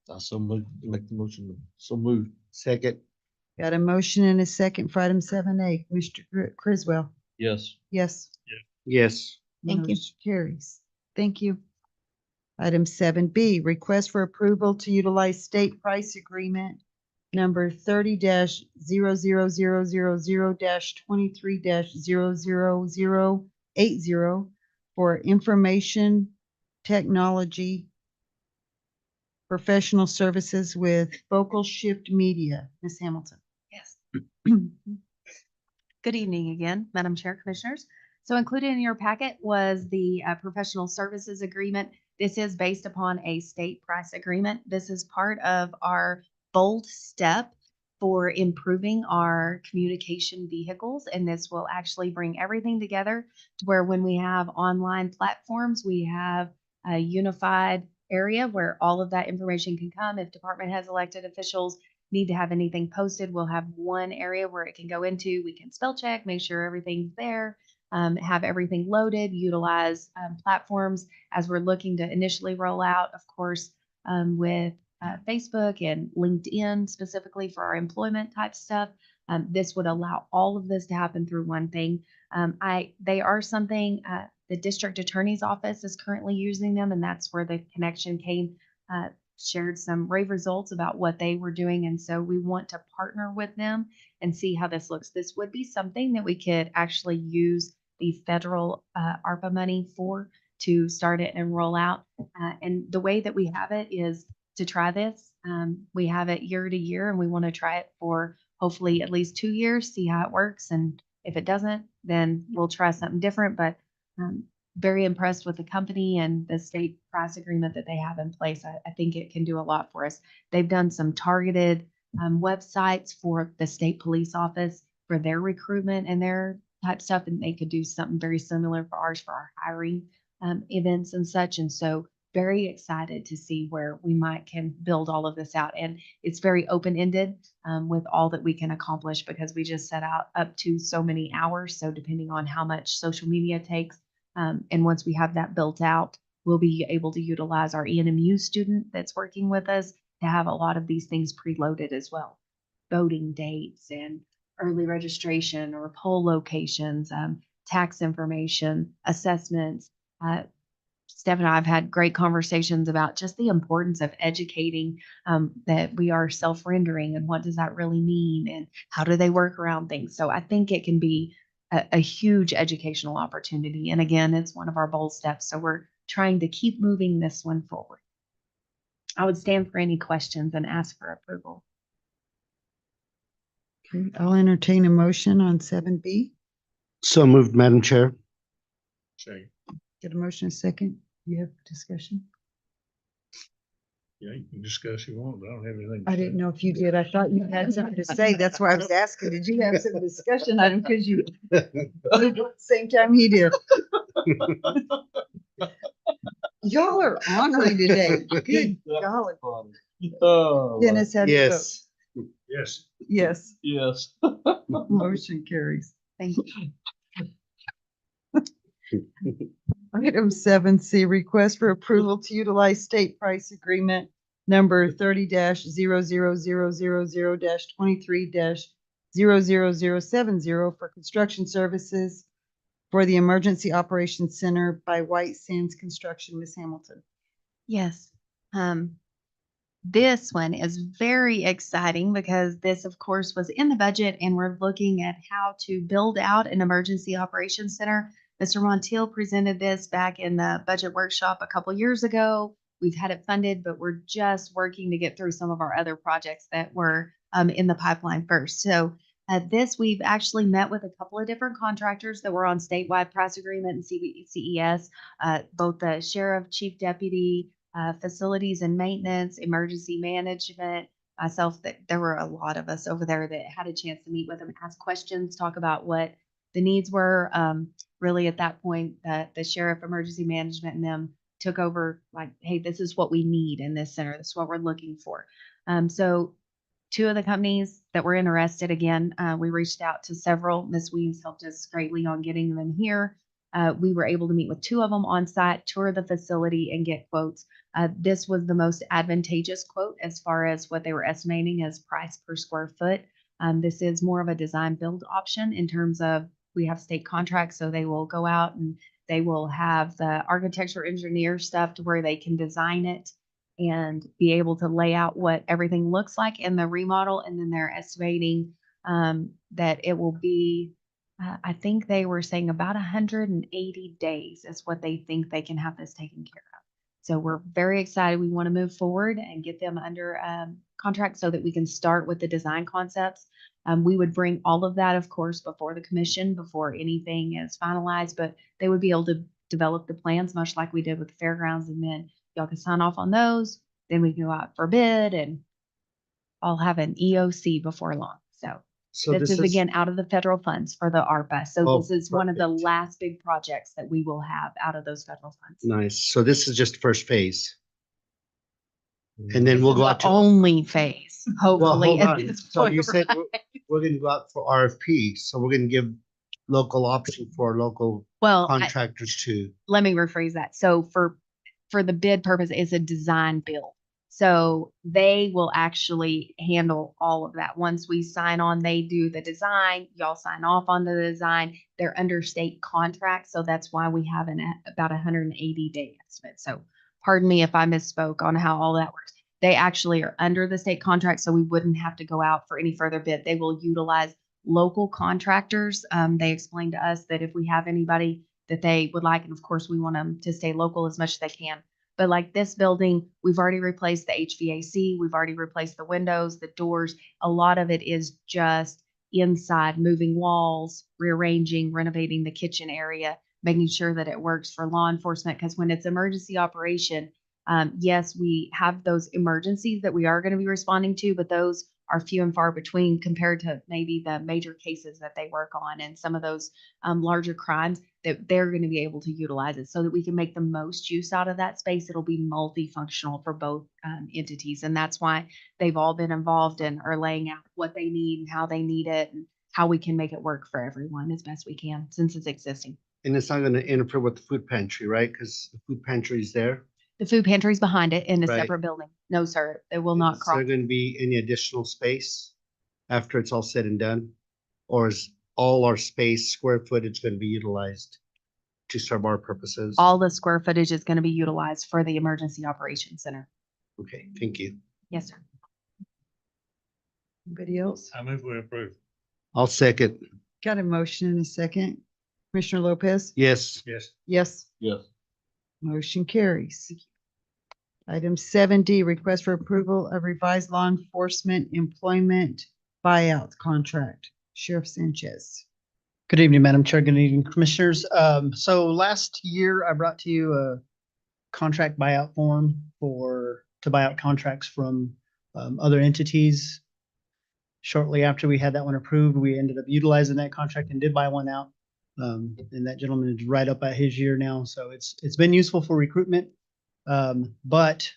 I so make the motion. So moved.
Second.
Got a motion and a second for item 7A. Mr. Criswell.
Yes.
Yes.
Yes.
Thank you.
Motion carries. Thank you. Item 7B, request for approval to utilize state price agreement number 30-000-23-00080 for information technology professional services with Focal Shift Media. Ms. Hamilton.
Yes. Good evening again, Madam Chair, Commissioners. So included in your packet was the professional services agreement. This is based upon a state price agreement. This is part of our bold step for improving our communication vehicles, and this will actually bring everything together to where when we have online platforms, we have a unified area where all of that information can come. If department has elected officials need to have anything posted, we'll have one area where it can go into. We can spell check, make sure everything's there, have everything loaded, utilize platforms as we're looking to initially roll out, of course, with Facebook and LinkedIn specifically for our employment type stuff. This would allow all of this to happen through one thing. They are something the district attorney's office is currently using them, and that's where the connection came. Shared some rave results about what they were doing, and so we want to partner with them and see how this looks. This would be something that we could actually use the federal ARPA money for to start it and roll out. And the way that we have it is to try this. We have it year to year, and we want to try it for hopefully at least 2 years, see how it works. And if it doesn't, then we'll try something different. But very impressed with the company and the state price agreement that they have in place. I think it can do a lot for us. They've done some targeted websites for the state police office for their recruitment and their type stuff, and they could do something very similar for ours for our hiring events and such. And so very excited to see where we can build all of this out. And it's very open-ended with all that we can accomplish, because we just set out up to so many hours. So depending on how much social media takes, and once we have that built out, we'll be able to utilize our ENMU student that's working with us to have a lot of these things preloaded as well. Voting dates and early registration or poll locations, tax information, assessments. Steph and I have had great conversations about just the importance of educating that we are self-rendering and what does that really mean and how do they work around things. So I think it can be a huge educational opportunity. And again, it's one of our bold steps. So we're trying to keep moving this one forward. I would stand for any questions and ask for approval.
Okay, I'll entertain a motion on 7B.
So moved, Madam Chair.
Say,
Get a motion a second. You have discussion?
yeah, you can discuss if you want, but I don't have anything.
I didn't know if you did. I thought you had something to say. That's why I was asking. Did you have some discussion item? Because you moved at the same time he did. Y'all are ornery today. Good golly.
Oh,
Dennis, how do you vote?
Yes.
Yes.
Yes.
yes.
Motion carries.
Thank you.
Item 7C, request for approval to utilize state price agreement number 30-000-23-00070 for construction services for the Emergency Operations Center by White Sands Construction. Ms. Hamilton.
Yes. This one is very exciting because this, of course, was in the budget, and we're looking at how to build out an emergency operations center. Mr. Montiel presented this back in the budget workshop a couple years ago. We've had it funded, but we're just working to get through some of our other projects that were in the pipeline first. So This, we've actually met with a couple of different contractors that were on statewide price agreement and CES, both the sheriff, chief deputy, facilities and maintenance, emergency management, myself, that there were a lot of us over there that had a chance to meet with them, ask questions, talk about what the needs were. Really at that point, the sheriff, emergency management and them took over like, hey, this is what we need in this center. This is what we're looking for. So two of the companies that were interested, again, we reached out to several. Ms. Weaves helped us greatly on getting them here. We were able to meet with two of them on site, tour the facility, and get quotes. This was the most advantageous quote as far as what they were estimating as price per square foot. This is more of a design build option in terms of we have state contracts, so they will go out and they will have the architecture engineer stuff to where they can design it and be able to lay out what everything looks like in the remodel. And then they're estimating that it will be, I think they were saying about 180 days is what they think they can have this taken care of. So we're very excited. We want to move forward and get them under contract so that we can start with the design concepts. We would bring all of that, of course, before the commission, before anything is finalized, but they would be able to develop the plans much like we did with the fairgrounds, and then y'all can sign off on those. Then we can go out for bid and I'll have an EOC before long. So this is again out of the federal funds for the ARPA. So this is one of the last big projects that we will have out of those federal funds.
Nice. So this is just first phase. And then we'll go out
The
to.
only phase,
Well,
hopefully.
hold
at
on.
this
So
point,
you said
right?
we're gonna go out for RFP, so we're gonna give local option for local
Well,
contractors to.
let me rephrase that. So for the bid purpose, it's a design build. So they will actually handle all of that. Once we sign on, they do the design, y'all sign off on the design. They're under state contract. So that's why we have about 180-day estimate. So pardon me if I misspoke on how all that works. They actually are under the state contract, so we wouldn't have to go out for any further bid. They will utilize local contractors. They explained to us that if we have anybody that they would like, and of course we want them to stay local as much as they can. But like this building, we've already replaced the HVAC, we've already replaced the windows, the doors. A lot of it is just inside, moving walls, rearranging, renovating the kitchen area, making sure that it works for law enforcement. Because when it's emergency operation, yes, we have those emergencies that we are going to be responding to, but those are few and far between compared to maybe the major cases that they work on and some of those larger crimes that they're going to be able to utilize it so that we can make the most use out of that space. It'll be multifunctional for both entities. And that's why they've all been involved and are laying out what they need and how they need it and how we can make it work for everyone as best we can since it's existing.
And it's not gonna interfere with the food pantry, right? Because the food pantry is there.
The food pantry's behind it in a
Right.
separate building. No, sir, it will not
Is
cross.
there gonna be any additional space after it's all said and done? Or is all our space, square footage gonna be utilized to serve our purposes?
All the square footage is going to be utilized for the emergency operations center.
Okay, thank you.
Yes, sir.
Anybody else?
I move we approve.
I'll second.
Got a motion and a second. Commissioner Lopez?
Yes.
Yes.
Yes.
Yes.
Motion carries. Item 7D, request for approval of revised law enforcement employment buyout contract. Sheriff Sanchez.
Good evening, Madam Chair. Good evening, Commissioners. So last year I brought to you a contract buyout form to buy out contracts from other entities. Shortly after we had that one approved, we ended up utilizing that contract and did buy one out. And that gentleman is right up at his year now. So it's been useful for recruitment. But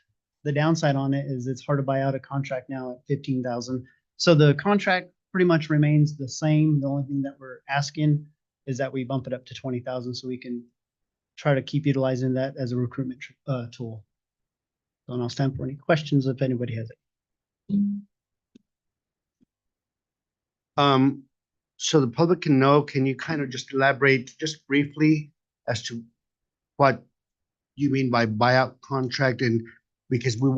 the downside on it is it's hard to buy out a contract now at $15,000. So the contract pretty much remains the same. The only thing that we're asking is that we bump it up to 20,000 so we can try to keep utilizing that as a recruitment tool. So I'll stand for any questions if anybody has it.
So the public can know, can you kind of just elaborate just briefly as to what you mean by buyout contract? And because we're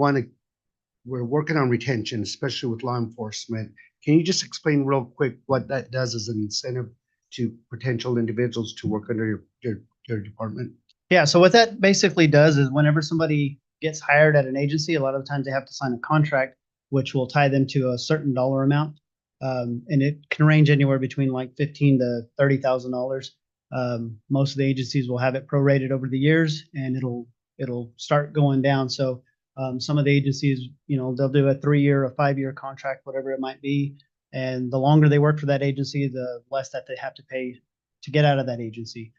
working on retention, especially with law enforcement. Can you just explain real quick what that does as an incentive to potential individuals to work under your department?
Yeah, so what that basically does is whenever somebody gets hired at an agency, a lot of times they have to sign a contract, which will tie them to a certain dollar amount. And it can range anywhere between like $15,000 to $30,000. Most of the agencies will have it prorated over the years, and it'll start going down. So some of the agencies, they'll do a 3-year, a 5-year contract, whatever it might be. And the longer they work for that agency, the less that they have to pay to get out of that agency.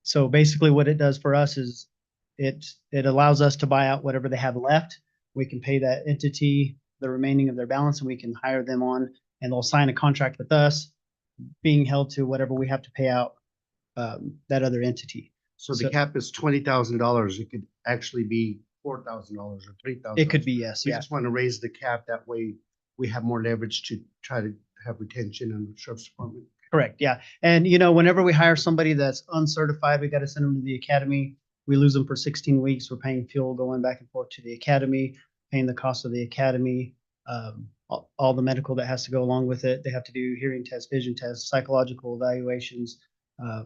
So basically what it does for us is it allows us to buy out whatever they have left. We can pay that entity the remaining of their balance, and we can hire them on, and they'll sign a contract with us, being held to whatever we have to pay out that other entity.
So the cap is $20,000. It could actually be $4,000 or $3,000.
It could be, yes.
We
Yeah.
just want to raise the cap. That way we have more leverage to try to have retention in the sheriff's department.
Correct. Yeah. And whenever we hire somebody that's uncertified, we got to send them to the academy. We lose them for 16 weeks. We're paying fuel going back and forth to the academy, paying the cost of the academy, all the medical that has to go along with it. They have to do hearing tests, vision tests, psychological evaluations, the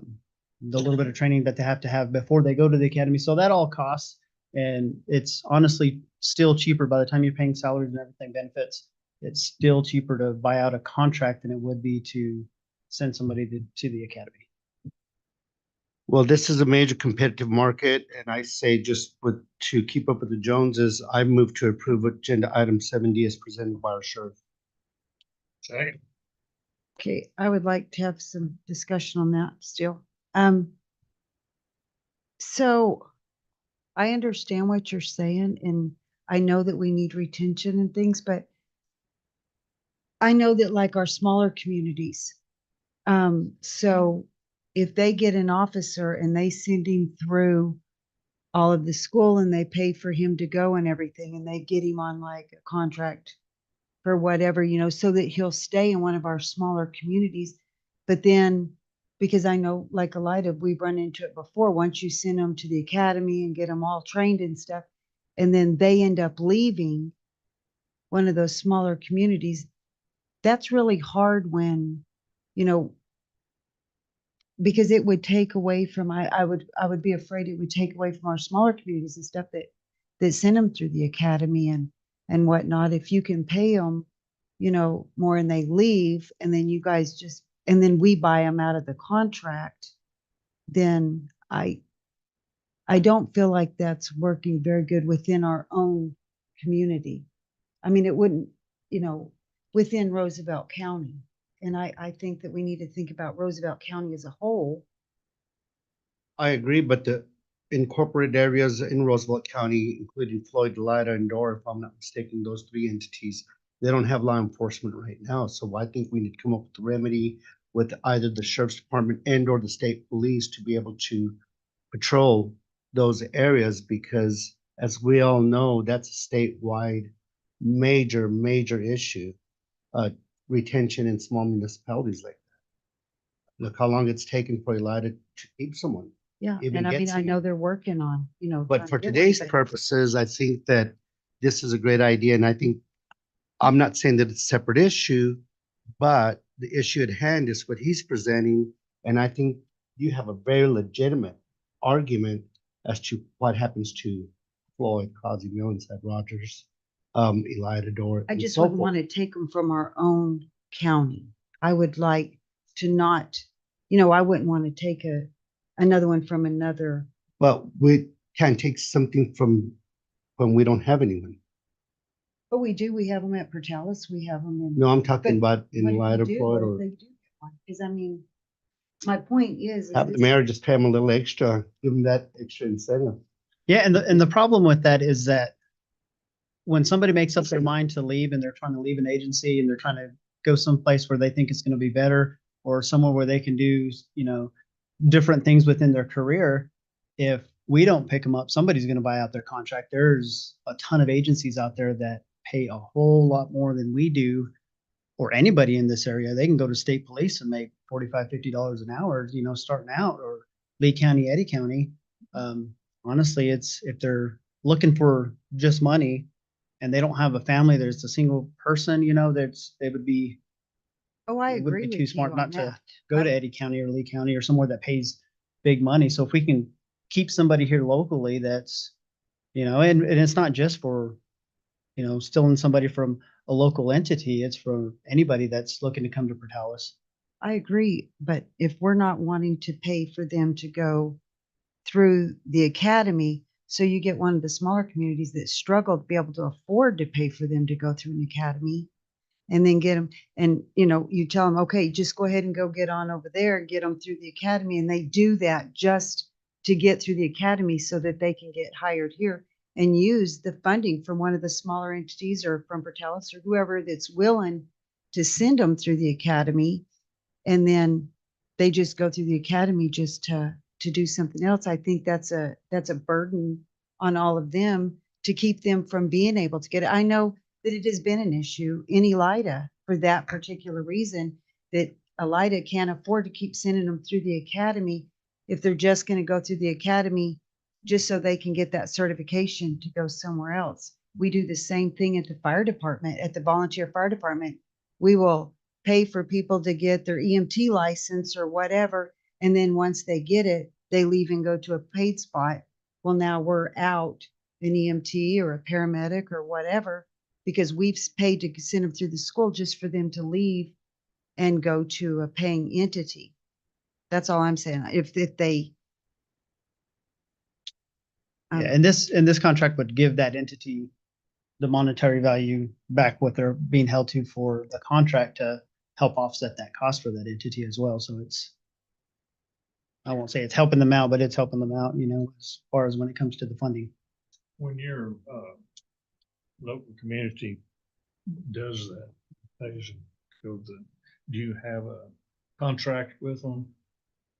little bit of training that they have to have before they go to the academy. So that all costs, and it's honestly still cheaper by the time you're paying salaries and everything, benefits. It's still cheaper to buy out a contract than it would be to send somebody to the academy.
Well, this is a major competitive market, and I say to keep up with the Joneses, I move to approve agenda item 7D as presented by our sheriff.
Second.
Okay, I would like to have some discussion on that still. So I understand what you're saying, and I know that we need retention and things, but I know that like our smaller communities, so if they get an officer and they send him through all of the school and they pay for him to go and everything, and they get him on like a contract for whatever, so that he'll stay in one of our smaller communities. But then, because I know like Elida, we've run into it before, once you send them to the academy and get them all trained and stuff, and then they end up leaving one of those smaller communities, that's really hard when, because it would take away from, I would be afraid it would take away from our smaller communities and stuff that send them through the academy and whatnot. If you can pay them, more and they leave, and then you guys and then we buy them out of the contract, then I don't feel like that's working very good within our own community. I mean, it wouldn't, within Roosevelt County. And I think that we need to think about Roosevelt County as a whole.
I agree, but the incorporated areas in Roosevelt County, including Floyd, Elida, and Door, if I'm not mistaken, those 3 entities, they don't have law enforcement right now. So I think we need to come up with a remedy with either the sheriff's department and or the state police to be able to patrol those areas, because as we all know, that's a statewide major issue. Retention in small municipalities like that. Look how long it's taken for Elida to keep someone.
Yeah.
Even
And I mean,
gets
I
you.
know they're working on, trying
But
to
for
get one,
today's
but-
purposes, I think that this is a great idea. And I think, I'm not saying that it's a separate issue, but the issue at hand is what he's presenting. And I think you have a very legitimate argument as to what happens to Floyd, Causey Mills, at Rogers, Elida, Door.
I
and
just
so
wouldn't
forth.
want to take them from our own county. I would like to not, I wouldn't want to take another one from another.
But we can't take something from when we don't have anyone.
But we do, we have them at Portales, we have them in.
No, I'm talking
But
about in
what if
Elida,
we do?
Floyd,
What
or
if they do get one? Because I mean, my point is
have the
this-
mayor just pay them a little extra, give them that extra incentive.
Yeah. And the problem with that is that when somebody makes up their mind to leave and they're trying to leave an agency and they're trying to go someplace where they think it's going to be better, or somewhere where they can do, different things within their career, if we don't pick them up, somebody's going to buy out their contract. There's a ton of agencies out there that pay a whole lot more than we do, or anybody in this area. They can go to state police and make $45, $50 an hour, starting out, or Lee County, Eddy County. Honestly, if they're looking for just money and they don't have a family, there's a single person, they would be,
Oh, I
it would
agree
be
with
too
you
smart
on
not to
that.
go to Eddy County or Lee County or somewhere that pays big money. So if we can keep somebody here locally that's, and it's not just for, stealing somebody from a local entity. It's for anybody that's looking to come to Portales.
I agree, but if we're not wanting to pay for them to go through the academy, so you get one of the smaller communities that struggle to be able to afford to pay for them to go through an academy, and then get them, and you tell them, okay, just go ahead and go get on over there and get them through the academy, and they do that just to get through the academy so that they can get hired here and use the funding from one of the smaller entities or from Portales or whoever that's willing to send them through the academy, and then they just go through the academy just to do something else. I think that's a burden on all of them to keep them from being able to get it. I know that it has been an issue in Elida for that particular reason, that Elida can't afford to keep sending them through the academy if they're just going to go through the academy just so they can get that certification to go somewhere else. We do the same thing at the fire department, at the volunteer fire department. We will pay for people to get their EMT license or whatever, and then once they get it, they leave and go to a paid spot. Well, now we're out an EMT or a paramedic or whatever, because we've paid to send them through the school just for them to leave and go to a paying entity. That's all I'm saying. If they.
Yeah, and this contract would give that entity the monetary value back what they're being held to for the contract to help offset that cost for that entity as well. So I won't say it's helping them out, but it's helping them out, as far as when it comes to the funding.
When your local community does that, pays and goes to, do you have a contract with them?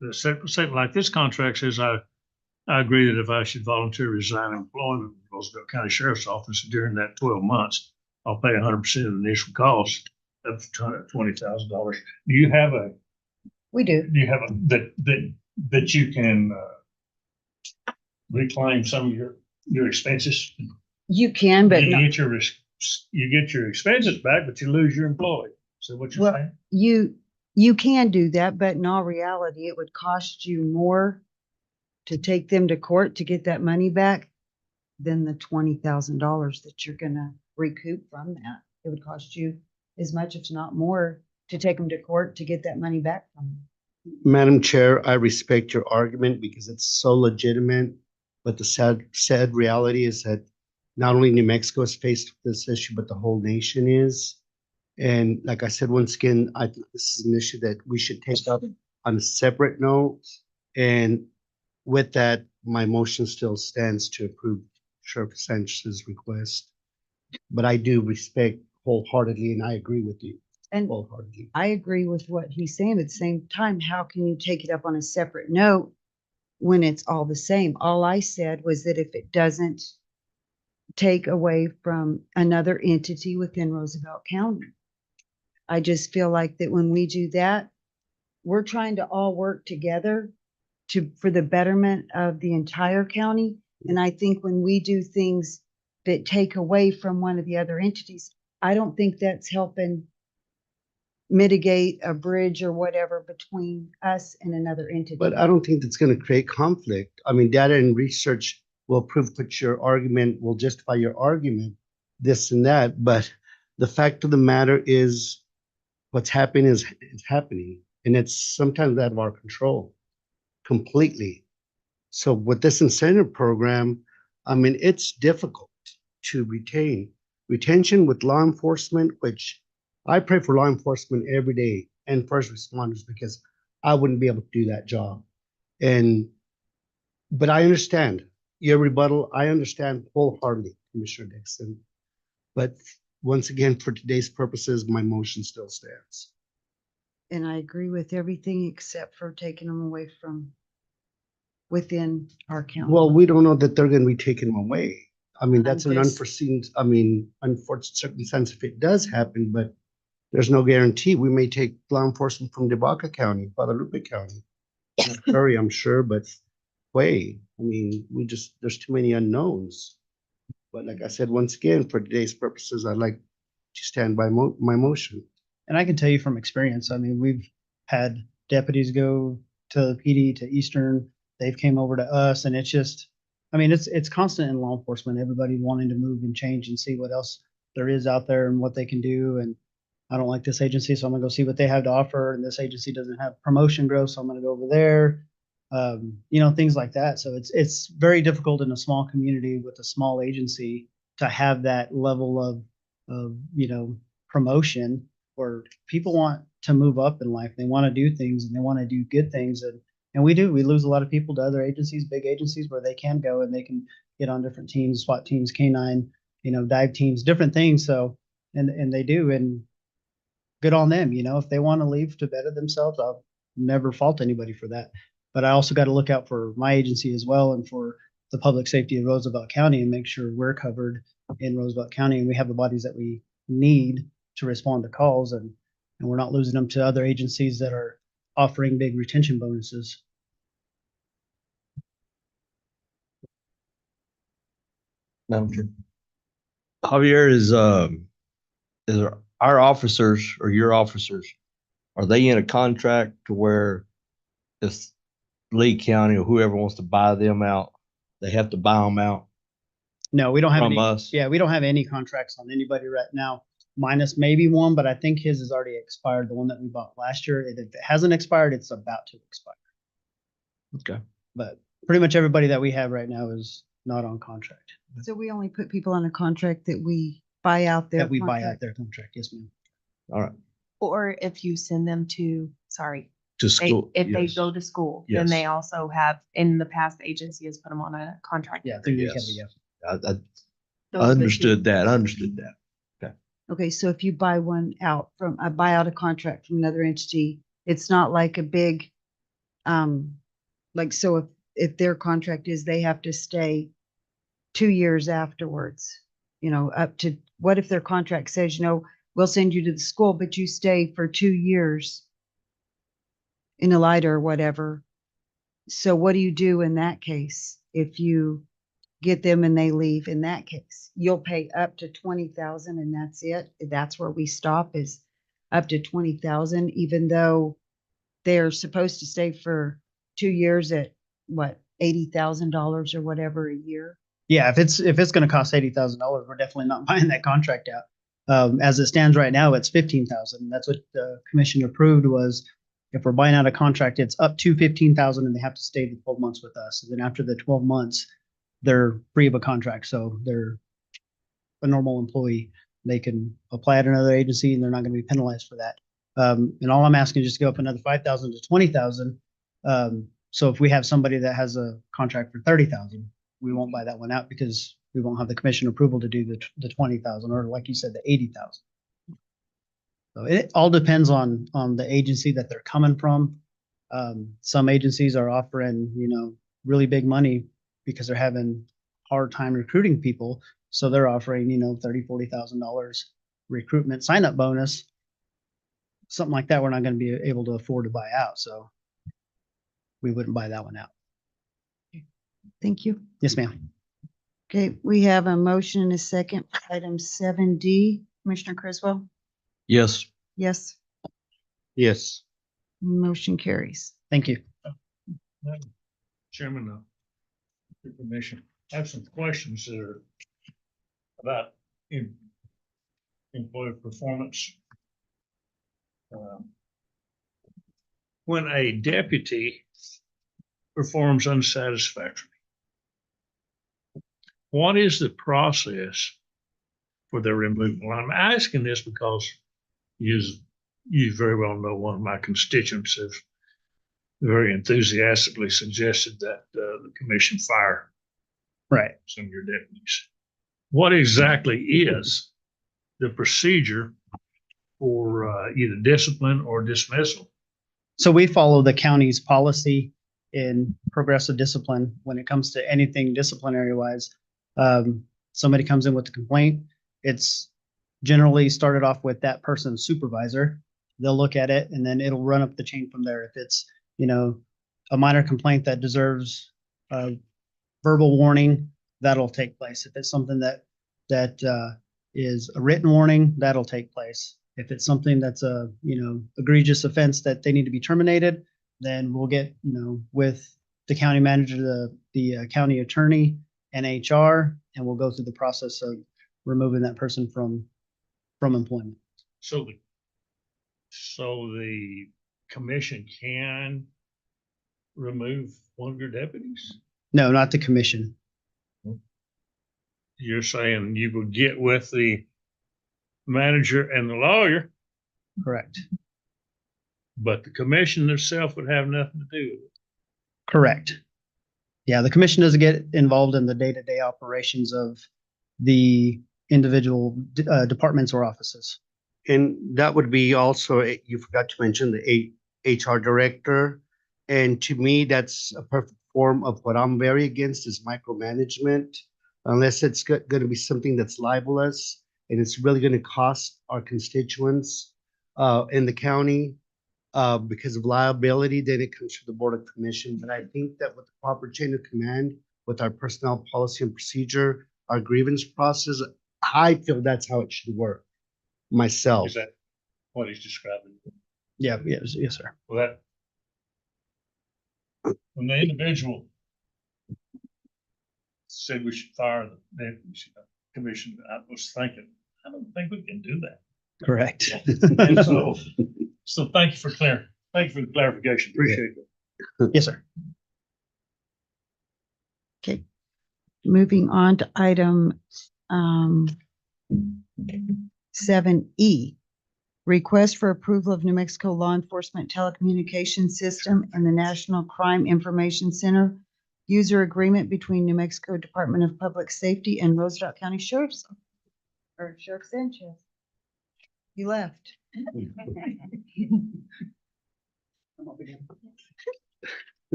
The say like this contract says, I agree that if I should volunteer resign employment with Roosevelt County Sheriff's Office during that 12 months, I'll pay 100% of the initial cost of $20,000. Do you have a?
We do.
Do you have a that you can reclaim some of your expenses?
You can, but
you get your expenses back, but you lose your employee. So what you're saying?
You can do that, but in all reality, it would cost you more to take them to court to get that money back than the $20,000 that you're going to recoup from that. It would cost you as much, if not more, to take them to court to get that money back from them.
Madam Chair, I respect your argument because it's so legitimate, but the sad reality is that not only New Mexico is faced with this issue, but the whole nation is. And like I said, once again, I think this is an issue that we should take up on a separate note. And with that, my motion still stands to approve Sheriff Sanchez's request. But I do respect wholeheartedly, and I agree with you.
And
wholeheartedly.
I agree with what he's saying. At the same time, how can you take it up on a separate note when it's all the same? All I said was that if it doesn't take away from another entity within Roosevelt County, I just feel like that when we do that, we're trying to all work together for the betterment of the entire county. And I think when we do things that take away from one of the other entities, I don't think that's helping mitigate a bridge or whatever between us and another entity.
But I don't think that's going to create conflict. I mean, data and research will prove that your argument will justify your argument, this and that. But the fact of the matter is what's happening is happening. And it's sometimes out of our control completely. So with this incentive program, I mean, it's difficult to retain. Retention with law enforcement, which I pray for law enforcement every day and first responders because I wouldn't be able to do that job. But I understand your rebuttal. I understand wholeheartedly, Commissioner Dixon. But once again, for today's purposes, my motion still stands.
And I agree with everything except for taking them away from within our county.
Well, we don't know that they're going to be taking them away. I mean, that's an
Unless-
unforeseen, unfortunate circumstance if it does happen, but there's no guarantee. We may take law enforcement from Debaca County, Guadalupe County, not Curry, I'm sure, but Way. I mean, there's too many unknowns. But like I said, once again, for today's purposes, I'd like to stand by my motion.
And I can tell you from experience, I mean, we've had deputies go to the PD, to Eastern, they've came over to us, and it's just, I mean, it's constant in law enforcement, everybody wanting to move and change and see what else there is out there and what they can do. And I don't like this agency, so I'm gonna go see what they have to offer. And this agency doesn't have promotion growth, so I'm gonna go over there. Things like that. So it's very difficult in a small community with a small agency to have that level of promotion where people want to move up in life. They want to do things and they want to do good things. And we do. We lose a lot of people to other agencies, big agencies where they can go and they can get on different teams, SWAT teams, K9, dive teams, different things. So, and they do. And good on them. If they want to leave to better themselves, I'll never fault anybody for that. But I also got to look out for my agency as well and for the public safety of Roosevelt County and make sure we're covered in Roosevelt County and we have the bodies that we need to respond to calls and we're not losing them to other agencies that are offering big retention bonuses.
Madam Chair. Javier, is our officers or your officers, are they in a contract to where if Lee County or whoever wants to buy them out, they have to buy them out
No, we don't have
from
any.
us?
Yeah, we don't have any contracts on anybody right now, minus maybe one, but I think his has already expired. The one that we bought last year, if it hasn't expired, it's about to expire.
Okay.
But pretty much everybody that we have right now is not on contract.
So we only put people on a contract that we buy out their
That we buy out
contract.
their contract. Yes, ma'am.
All right.
Or if you send them to,
To
they,
school.
if they
yes.
go to school, then they
Yes.
also have, in the past, the agency has put them on a contract.
Yeah, through the
Yes.
academy. Yeah.
I
Those are the two.
understood that. I understood that.
Okay, so if you buy one out buy out a contract from another entity, it's not like a big, so if their contract is they have to stay 2 years afterwards, up to, what if their contract says, we'll send you to the school, but you stay for 2 years in a light or whatever. So what do you do in that case? If you get them and they leave, in that case, you'll pay up to 20,000 and that's it. That's where we stop, is up to 20,000, even though they're supposed to stay for 2 years at what, $80,000 or whatever a year.
Yeah, if it's going to cost $80,000, we're definitely not buying that contract out. As it stands right now, it's 15,000. That's what the commission approved, was if we're buying out a contract, it's up to 15,000 and they have to stay the 12 months with us. And then after the 12 months, they're free of a contract. So they're a normal employee. They can apply at another agency and they're not going to be penalized for that. And all I'm asking is just to go up another 5,000 to 20,000. So if we have somebody that has a contract for 30,000, we won't buy that one out because we won't have the commission approval to do the 20,000, or like you said, the 80,000. So it all depends on the agency that they're coming from. Some agencies are offering, really big money because they're having hard time recruiting people. So they're offering, $30,000, $40,000 recruitment sign-up bonus. Something like that, we're not going to be able to afford to buy out. So we wouldn't buy that one out.
Thank you.
Yes, ma'am.
Okay, we have a motion and a second, item 7D. Commissioner Criswell?
Yes.
Yes,
Yes.
motion carries.
Thank you.
Madam Chairman of the commission, I have some questions that are about employee performance. When a deputy performs unsatisfactorily, what is the process for their removal? I'm asking this because you very well know one of my constituents have very enthusiastically suggested that the commission fire some of your deputies. What exactly is the procedure for either discipline or dismissal?
So we follow the county's policy in progressive discipline when it comes to anything disciplinary wise. Somebody comes in with a complaint, it's generally started off with that person's supervisor. They'll look at it and then it'll run up the chain from there. If it's, a minor complaint that deserves a verbal warning, that'll take place. If it's something that is a written warning, that'll take place. If it's something that's a, egregious offense that they need to be terminated, then we'll get, with the county manager, the county attorney and HR, and we'll go through the process of removing that person from employment.
So the commission can remove one of your deputies?
No, not the commission.
You're saying you would get with the manager and the lawyer,
Correct.
but the commission itself would have nothing to do with it.
Correct. Yeah, the commission doesn't get involved in the day-to-day operations of the individual departments or offices.
And that would be also, you forgot to mention the HR director. And to me, that's a perfect form of what I'm very against is micromanagement. Unless it's gonna be something that's libelous and it's really gonna cost our constituents in the county because of liability, then it comes to the Board of Commission. But I think that with the proper chain of command, with our personnel policy and procedure, our grievance process, I feel that's how it should work myself.
Is that what he's describing?
Yeah, yes, yes, sir.
Well, when the individual said we should fire the commission, I was thinking, I don't think we can do that.
Correct.
And so thank you for the clarification. Appreciate it.
Yes, sir.
Okay. Moving on to item 7E. Request for approval of New Mexico Law Enforcement Telecommunications System and the National Crime Information Center user agreement between New Mexico Department of Public Safety and Roosevelt County Sheriff's or Sheriff Sanchez. He left.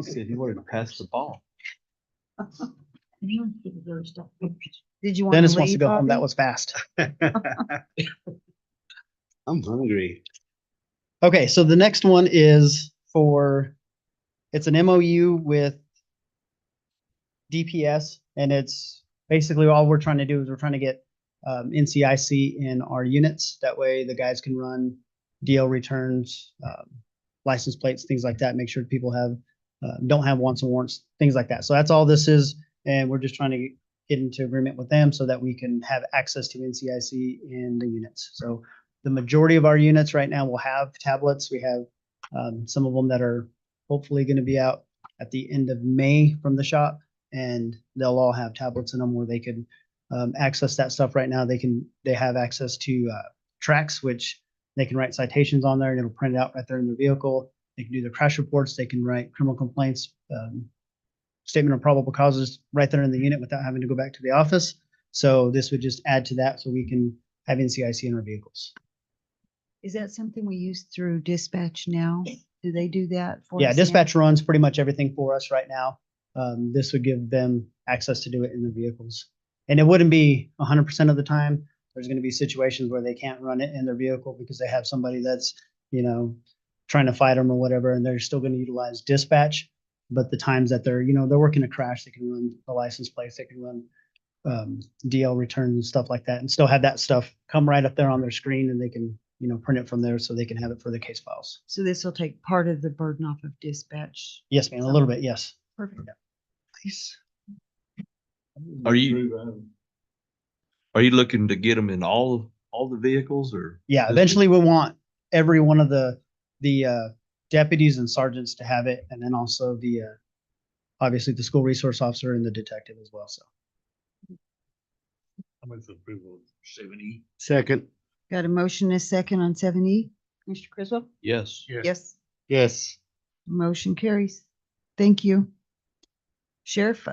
Said you wanted to pass the ball.
Did you want
Dennis
to
wants to
leave,
go home. That
Bobby?
was fast.
I'm hungry.
Okay, so the next one is it's an MOU with DPS, and it's basically all we're trying to do is we're trying to get NCIC in our units. That way the guys can run DL returns, license plates, things like that, make sure people don't have wants and warrants, things like that. So that's all this is, and we're just trying to get into agreement with them so that we can have access to NCIC in the units. So the majority of our units right now will have tablets. We have some of them that are hopefully going to be out at the end of May from the shop, and they'll all have tablets in them where they can access that stuff. Right now they have access to tracks, which they can write citations on there and it'll print it out right there in their vehicle. They can do their crash reports. They can write criminal complaints, statement of probable causes right there in the unit without having to go back to the office. So this would just add to that so we can have NCIC in our vehicles.
Is that something we use through dispatch now? Do they do that for us?
Yeah,
now?
dispatch runs pretty much everything for us right now. This would give them access to do it in their vehicles. And it wouldn't be 100% of the time. There's going to be situations where they can't run it in their vehicle because they have somebody that's, trying to fight them or whatever, and they're still going to utilize dispatch. But the times that they're working a crash, they can run the license plates, they can run DL returns and stuff like that, and still have that stuff come right up there on their screen, and they can, print it from there so they can have it for the case files.
So this will take part of the burden off of dispatch.
Yes, ma'am, a little bit, yes.
Perfect.
Please.
Are you looking to get them in all the vehicles or?
Yeah, eventually we want every one of the deputies and sergeants to have it, and then also obviously the school resource officer and the detective as well. So
I'm with approval of 7E.
Second.
Got a motion and a second on 7E. Mr. Criswell?
Yes.
Yes.
Yes.
Motion carries. Thank you. Sheriff,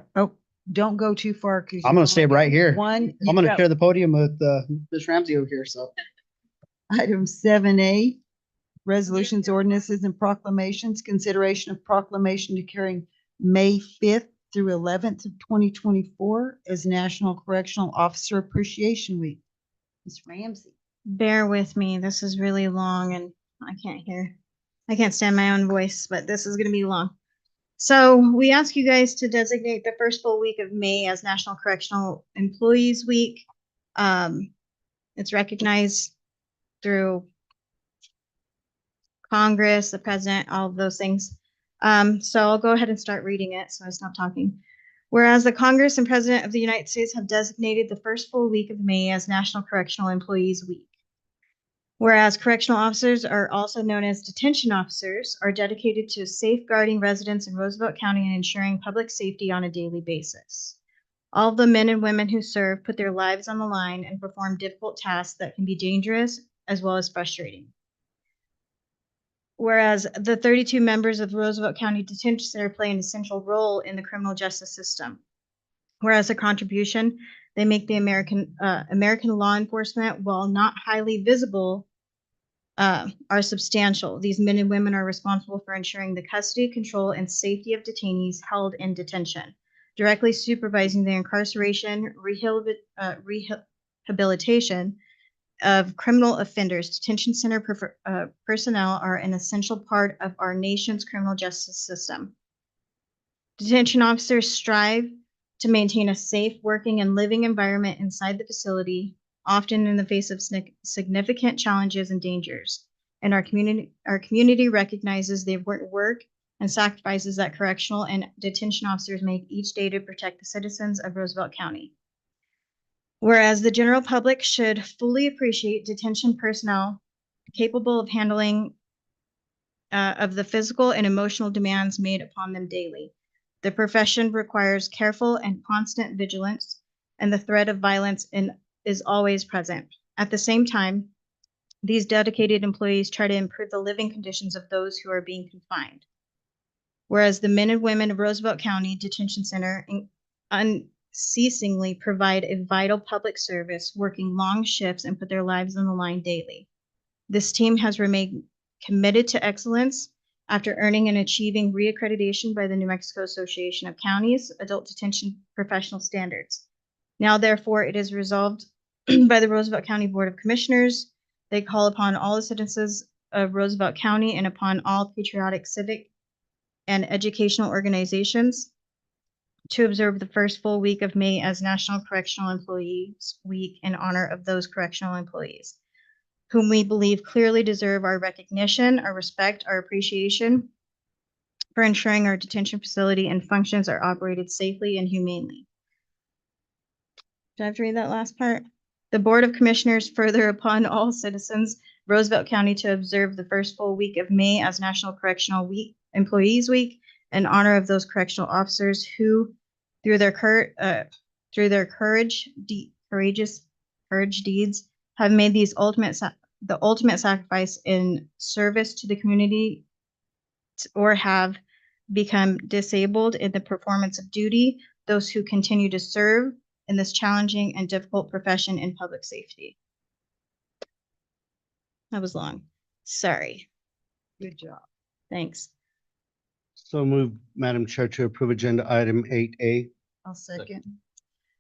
don't go too far. 'Cause
I'm going to stay right here.
I'm
I'm going to share the podium with Ms. Ramsey over here. So
Item 7A, resolutions, ordinances, and proclamations. Consideration of proclamation declaring May 5th through 11th of 2024 as National Correctional Officer Appreciation Week. Ms. Ramsey.
Bear with me. This is really long and I can't stand my own voice, but this is going to be long. So we ask you guys to designate the first full week of May as National Correctional Employees Week. It's recognized through Congress, the president, all of those things. So I'll go ahead and start reading it. So I stop talking. Whereas the Congress and President of the United States have designated the first full week of May as National Correctional Employees Week. Whereas correctional officers, are also known as detention officers, are dedicated to safeguarding residents in Roosevelt County and ensuring public safety on a daily basis. All of the men and women who serve put their lives on the line and perform difficult tasks that can be dangerous as well as frustrating. Whereas the 32 members of the Roosevelt County Detention Center play an essential role in the criminal justice system. Whereas a contribution they make the American law enforcement, while not highly visible, are substantial. These men and women are responsible for ensuring the custody, control, and safety of detainees held in detention, directly supervising the incarceration, rehabilitation of criminal offenders. Detention center personnel are an essential part of our nation's criminal justice system. Detention officers strive to maintain a safe working and living environment inside the facility, often in the face of significant challenges and dangers. And our community recognizes the important work and sacrifices that correctional and detention officers make each day to protect the citizens of Roosevelt County. Whereas the general public should fully appreciate detention personnel capable of handling of the physical and emotional demands made upon them daily. The profession requires careful and constant vigilance, and the threat of violence is always present. At the same time, these dedicated employees try to improve the living conditions of those who are being confined. Whereas the men and women of Roosevelt County Detention Center unceasingly provide a vital public service, working long shifts and put their lives on the line daily. This team has remained committed to excellence after earning and achieving reaccreditation by the New Mexico Association of Counties Adult Detention Professional Standards. Now, therefore, it is resolved by the Roosevelt County Board of Commissioners. They call upon all the citizens of Roosevelt County and upon all patriotic, civic, and educational organizations to observe the first full week of May as National Correctional Employees Week in honor of those correctional employees, whom we believe clearly deserve our recognition, our respect, our appreciation for ensuring our detention facility and functions are operated safely and humanely. Do I have to read that last part? The Board of Commissioners further upon all citizens Roosevelt County to observe the first full week of May as National Correctional Employees Week in honor of those correctional officers who, through their courageous deeds, have made the ultimate sacrifice in service to the community, or have become disabled in the performance of duty. Those who continue to serve in this challenging and difficult profession in public safety. That was long. Sorry.
Good job.
Thanks.
So moved, Madam Chair, to approve agenda item 8A.
I'll second.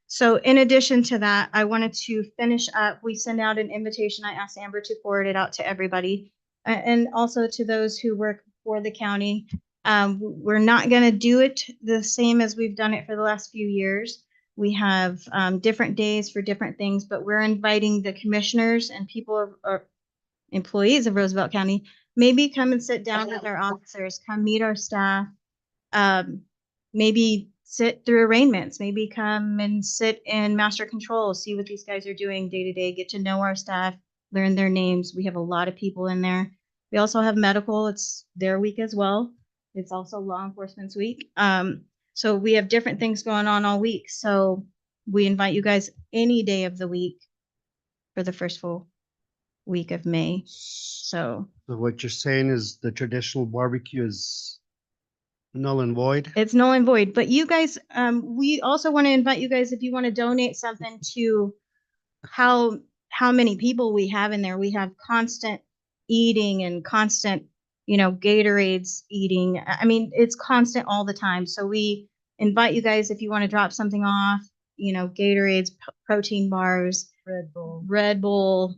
So in addition to that, I wanted to finish up. We sent out an invitation. I asked Amber to forward it out to everybody and also to those who work for the county. We're not going to do it the same as we've done it for the last few years. We have different days for different things, but we're inviting the commissioners and people or employees of Roosevelt County, maybe come and sit down with our officers, come meet our staff, maybe sit through arraignments, maybe come and sit in master control, see what these guys are doing day to day, get to know our staff, learn their names. We have a lot of people in there. We also have medical. It's their week as well. It's also law enforcement's week. So we have different things going on all week. So we invite you guys any day of the week for the first full week of May. So
what you're saying is the traditional barbecue is null and void?
it's null and void. But you guys, we also want to invite you guys, if you want to donate something to how many people we have in there. We have constant eating and constant, Gatorades eating. I mean, it's constant all the time. So we invite you guys, if you want to drop something off, Gatorades, protein bars, Red Bull,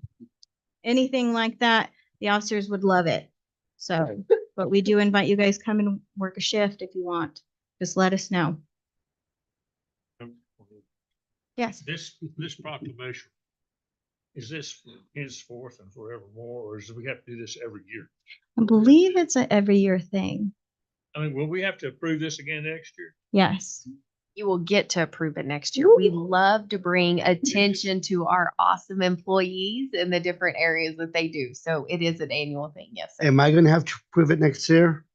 anything like that. The officers would love it. So, but we do invite you guys, come and work a shift if you want. Just let us know. Yes.
This proclamation, is this henceforth and forevermore, or do we have to do this every year?
I believe it's an every year thing.
I mean, will we have to approve this again next year?
Yes.
You will get to approve it next year. We love to bring attention to our awesome employees and the different areas that they do. So it is an annual thing. Yes, sir.
Am I gonna have to prove it next year?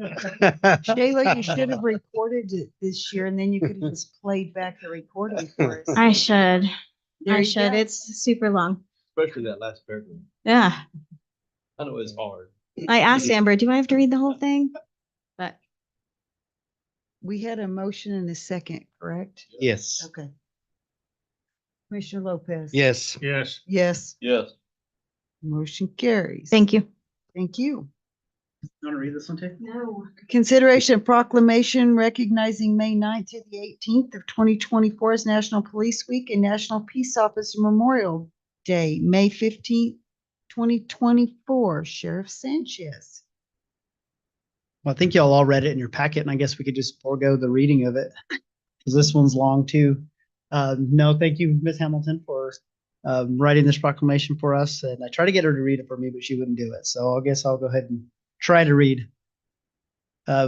Shayla, you should have recorded it this year and then you could have just played back the recording for us.
I should.
There
I
you
should.
go.
It's super long.
Especially that last paragraph.
Yeah.
I know it's hard.
I asked Amber, do I have to read the whole thing? But
We had a motion and a second, correct?
Yes.
Okay. Commissioner Lopez.
Yes.
Yes.
Yes,
Yes.
motion carries.
thank you.
Thank you.
You want to read this one, Tate?
No. Consideration of proclamation recognizing May 9th to the 18th of 2024 as National Police Week and National Peace Officer Memorial Day, May 15th, 2024. Sheriff Sanchez.
Well, I think y'all all read it in your packet, and I guess we could just forego the reading of it because this one's long too. No, thank you, Ms. Hamilton, for writing this proclamation for us. And I tried to get her to read it for me, but she wouldn't do it. So I guess I'll go ahead and try to read.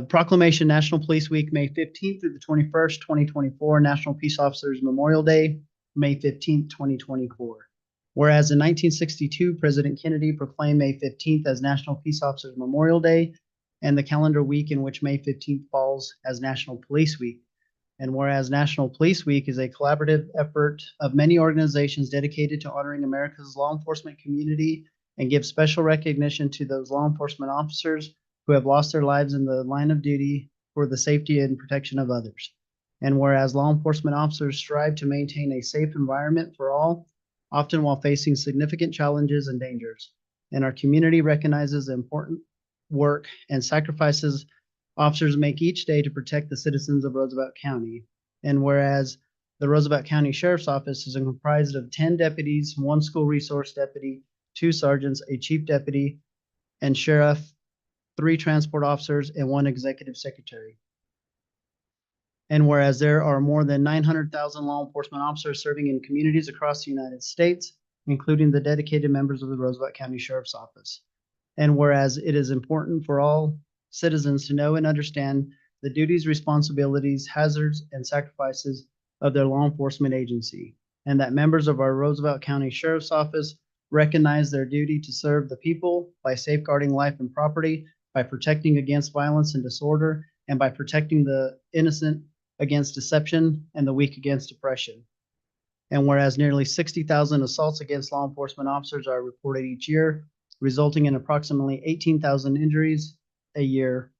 Proclamation National Police Week, May 15th through the 21st, 2024. National Peace Officers Memorial Day, May 15th, 2024. Whereas in 1962, President Kennedy proclaimed May 15th as National Peace Officers Memorial Day and the calendar week in which May 15th falls as National Police Week. And whereas National Police Week is a collaborative effort of many organizations dedicated to honoring America's law enforcement community and give special recognition to those law enforcement officers who have lost their lives in the line of duty for the safety and protection of others. And whereas law enforcement officers strive to maintain a safe environment for all, often while facing significant challenges and dangers. And our community recognizes the important work and sacrifices officers make each day to protect the citizens of Roosevelt County. And whereas the Roosevelt County Sheriff's Office is comprised of 10 deputies, 1 school resource deputy, 2 sergeants, a chief deputy, and sheriff, 3 transport officers, and 1 executive secretary. And whereas there are more than 900,000 law enforcement officers serving in communities across the United States, including the dedicated members of the Roosevelt County Sheriff's Office. And whereas it is important for all citizens to know and understand the duties, responsibilities, hazards, and sacrifices of their law enforcement agency, and that members of our Roosevelt County Sheriff's Office recognize their duty to serve the people by safeguarding life and property, by protecting against violence and disorder, and by protecting the innocent against deception and the weak against oppression. And whereas nearly 60,000 assaults against law enforcement officers are reported each year, resulting in approximately 18,000 injuries a year.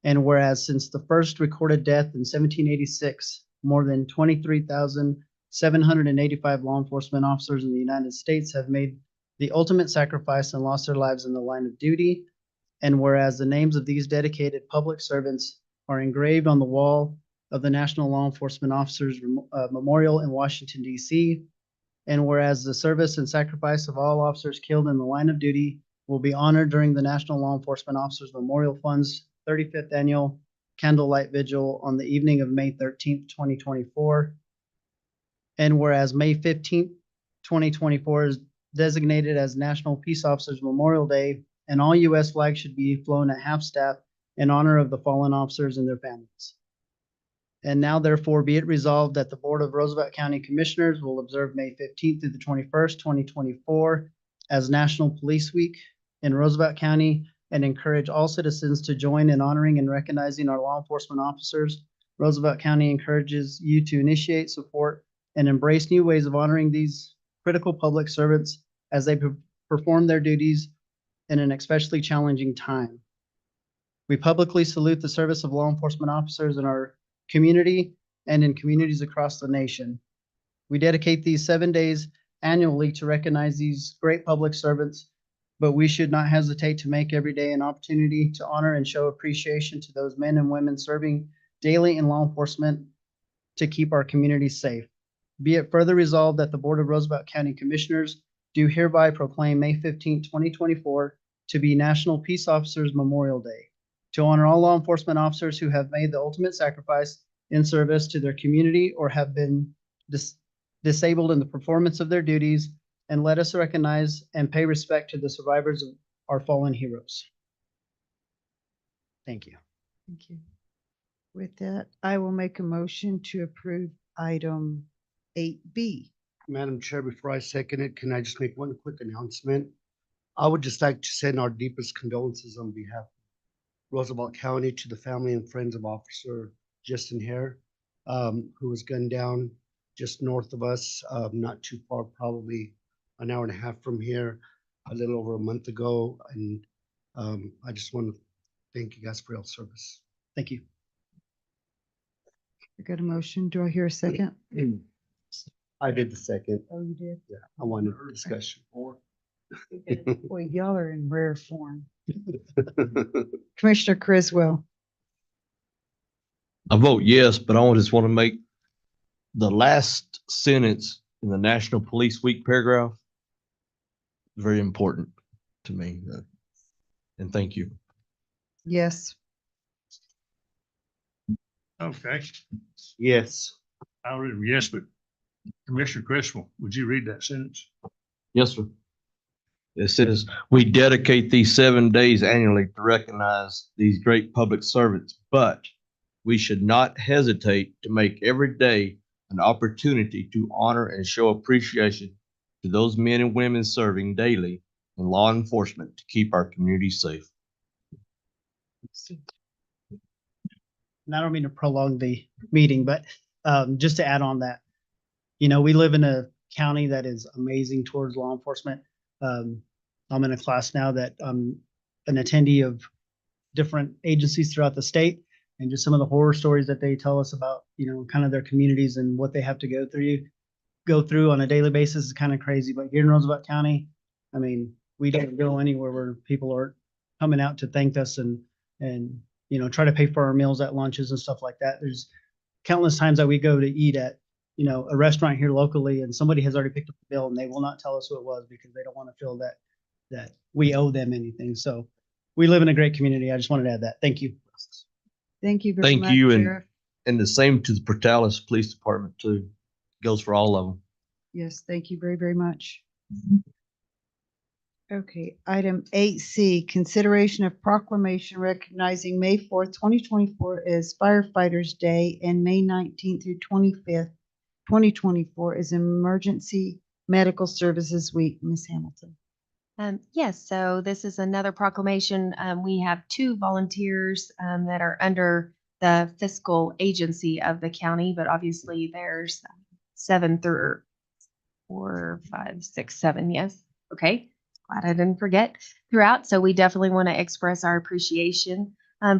And whereas since the first recorded death in 1786, more than 23,785 law enforcement officers in the United States have made the ultimate sacrifice and lost their lives in the line of duty. And whereas the names of these dedicated public servants are engraved on the wall of the National Law Enforcement Officers Memorial in Washington, D.C., and whereas the service and sacrifice of all officers killed in the line of duty will be honored during the National Law Enforcement Officers Memorial Fund's 35th Annual Candlelight Vigil on the evening of May 13th, 2024. And whereas May 15th, 2024 is designated as National Peace Officers Memorial Day, and all U.S. flags should be flown at half-staff in honor of the fallen officers and their families. And now therefore be it resolved that the Board of Roosevelt County Commissioners will observe May 15th through the 21st, 2024 as National Police Week in Roosevelt County and encourage all citizens to join in honoring and recognizing our law enforcement officers. Roosevelt County encourages you to initiate, support, and embrace new ways of honoring these critical public servants as they perform their duties in an especially challenging time. We publicly salute the service of law enforcement officers in our community and in communities across the nation. We dedicate these 7 days annually to recognize these great public servants, but we should not hesitate to make every day an opportunity to honor and show appreciation to those men and women serving daily in law enforcement to keep our communities safe. Be it further resolved that the Board of Roosevelt County Commissioners do hereby proclaim May 15, 2024 to be National Peace Officers Memorial Day, to honor all law enforcement officers who have made the ultimate sacrifice in service to their community or have been disabled in the performance of their duties, and let us recognize and pay respect to the survivors of our fallen heroes. Thank you.
Thank you. With that, I will make a motion to approve item 8B.
Madam Chair, before I second it, can I just make one quick announcement? I would just like to send our deepest condolences on behalf of Roosevelt County to the family and friends of Officer Justin Hare, who was gunned down just north of us, not too far, probably an hour and a half from here, a little over a month ago. And I just want to thank you guys for your service.
Thank you.
I got a motion. Do I hear a second?
I did the second.
Oh, you did?
Yeah, I wanted discussion.
Boy, y'all are in rare form. Commissioner Criswell.
I vote yes, but I just want to make the last sentence in the National Police Week paragraph very important to me. And thank you.
Yes.
Okay,
Yes.
I'll read them yes, but Commissioner Criswell, would you read that sentence?
Yes, sir. It says, we dedicate these 7 days annually to recognize these great public servants, but we should not hesitate to make every day an opportunity to honor and show appreciation to those men and women serving daily in law enforcement to keep our community safe.
And I don't mean to prolong the meeting, but just to add on that, we live in a county that is amazing towards law enforcement. I'm in a class now that I'm an attendee of different agencies throughout the state, and just some of the horror stories that they tell us about, kind of their communities and what they have to go through on a daily basis is kind of crazy. But here in Roosevelt County, I mean, we don't go anywhere where people are coming out to thank us and try to pay for our meals at lunches and stuff like that. There's countless times that we go to eat at, a restaurant here locally, and somebody has already picked up the bill and they will not tell us who it was because they don't want to feel that we owe them anything. So we live in a great community. I just wanted to add that. Thank you.
Thank you very much.
Thank you.
Sheriff.
And the same to the Portales Police Department too. Goes for all of them.
Yes, thank you very, very much. Okay, item 8C, consideration of proclamation recognizing May 4th, 2024 as Firefighters Day and May 19th through 25th, 2024 as Emergency Medical Services Week. Ms. Hamilton.
Yes, so this is another proclamation. We have 2 volunteers that are under the fiscal agency of the county, but obviously there's 7 through 4, 5, 6, 7. Yes. Okay. Glad I didn't forget throughout. So we definitely want to express our appreciation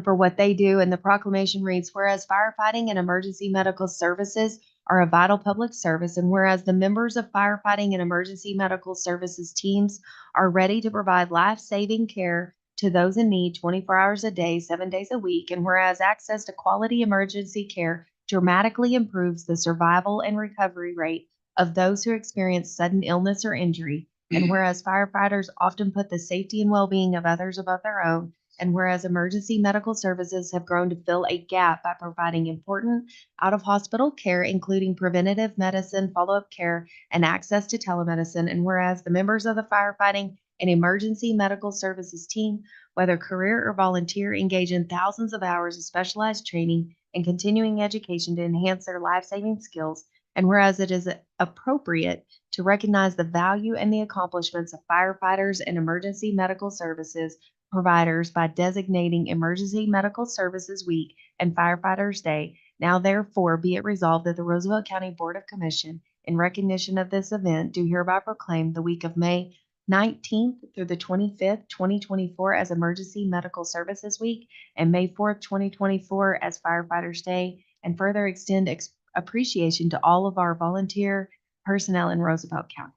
for what they do. And the proclamation reads, whereas firefighting and emergency medical services are a vital public service, and whereas the members of firefighting and emergency medical services teams are ready to provide life-saving care to those in need 24 hours a day, 7 days a week, and whereas access to quality emergency care dramatically improves the survival and recovery rate of those who experience sudden illness or injury, and whereas firefighters often put the safety and well-being of others above their own, and whereas emergency medical services have grown to fill a gap by providing important out-of-hospital care, including preventative medicine, follow-up care, and access to telemedicine, and whereas the members of the firefighting and emergency medical services team, whether career or volunteer, engage in thousands of hours of specialized training and continuing education to enhance their life-saving skills, and whereas it is appropriate to recognize the value and the accomplishments of firefighters and emergency medical services providers by designating Emergency Medical Services Week and Firefighters Day, now therefore be it resolved that the Roosevelt County Board of Commission, in recognition of this event, do hereby proclaim the week of May 19th through the 25th, 2024 as Emergency Medical Services Week and May 4th, 2024 as Firefighters Day, and further extend appreciation to all of our volunteer personnel in Roosevelt County.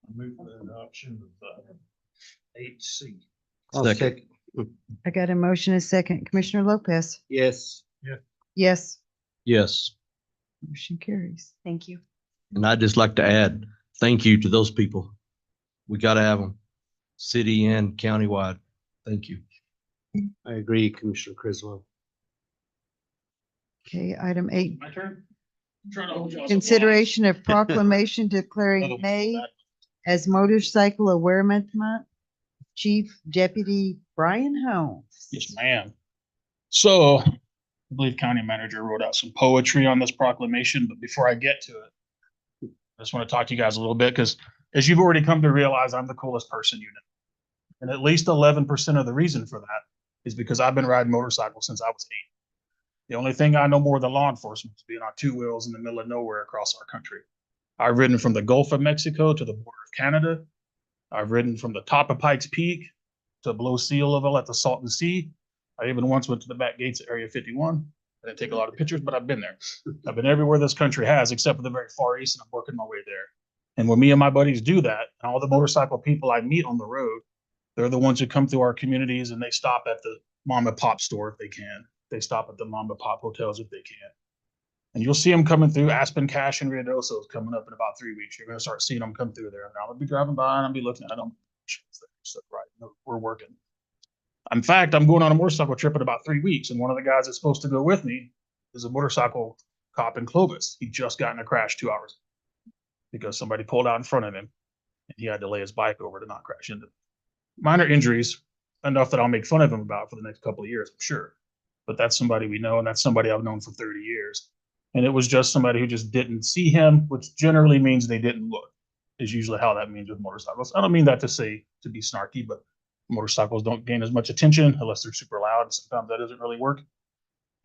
I move for the adoption of 8C.
I'll
Second.
I got a motion, a second. Commissioner Lopez.
Yes.
Yes.
Yes.
Motion carries.
Thank you.
And I'd just like to add, thank you to those people. We got to have them, city and countywide. Thank you.
I agree, Commissioner Criswell.
Okay, item 8.
My turn?
Consideration of proclamation declaring May as Motorcycle Awareness Month, Chief Deputy Brian Holmes.
Yes, ma'am. So I believe County Manager wrote out some poetry on this proclamation, but before I get to it, I just want to talk to you guys a little bit because as you've already come to realize, I'm the coolest person you know. And at least 11% of the reason for that is because I've been riding motorcycles since I was 8. The only thing I know more than law enforcement is being on 2 wheels in the middle of nowhere across our country. I've ridden from the Gulf of Mexico to the border of Canada. I've ridden from the top of Pikes Peak to below sea level at the Salton Sea. I even once went to the back gates at Area 51. I didn't take a lot of pictures, but I've been there. I've been everywhere this country has, except for the very far east, and I'm working my way there. And when me and my buddies do that, and all the motorcycle people I meet on the road, they're the ones who come through our communities and they stop at the mom and pop store if they can. They stop at the mom and pop hotels if they can. And you'll see them coming through. Aspen Cache and Ruidoso is coming up in about 3 weeks. You're going to start seeing them come through there. And I'm going to be driving by and I'll be looking at them. So, right, no, we're working. In fact, I'm going on a motorcycle trip in about 3 weeks. And one of the guys that's supposed to go with me is a motorcycle cop in Clovis. He just got in a crash 2 hours ago because somebody pulled out in front of him and he had to lay his bike over to not crash into them. Minor injuries, enough that I'll make fun of him about for the next couple of years, I'm sure. But that's somebody we know, and that's somebody I've known for 30 years. And it was just somebody who just didn't see him, which generally means they didn't look, is usually how that means with motorcycles. I don't mean that to be snarky, but motorcycles don't gain as much attention unless they're super loud. And sometimes that doesn't really work.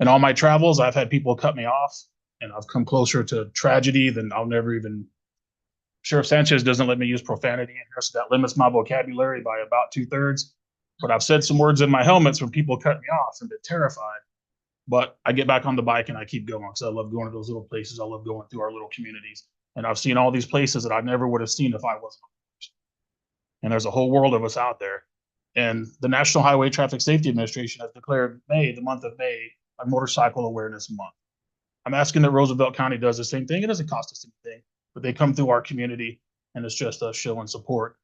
In all my travels, I've had people cut me off, and I've come closer to tragedy than I'll never even. Sheriff Sanchez doesn't let me use profanity in here, so that limits my vocabulary by about 2/3. But I've said some words in my helmets when people cut me off and been terrified. But I get back on the bike and I keep going because I love going to those little places. I love going through our little communities. And I've seen all these places that I never would have seen if I wasn't. And there's a whole world of us out there. And the National Highway Traffic Safety Administration has declared May, the month of May, a motorcycle awareness month. I'm asking that Roosevelt County does the same thing. It doesn't cost us anything, but they come through our community and it's just us showing support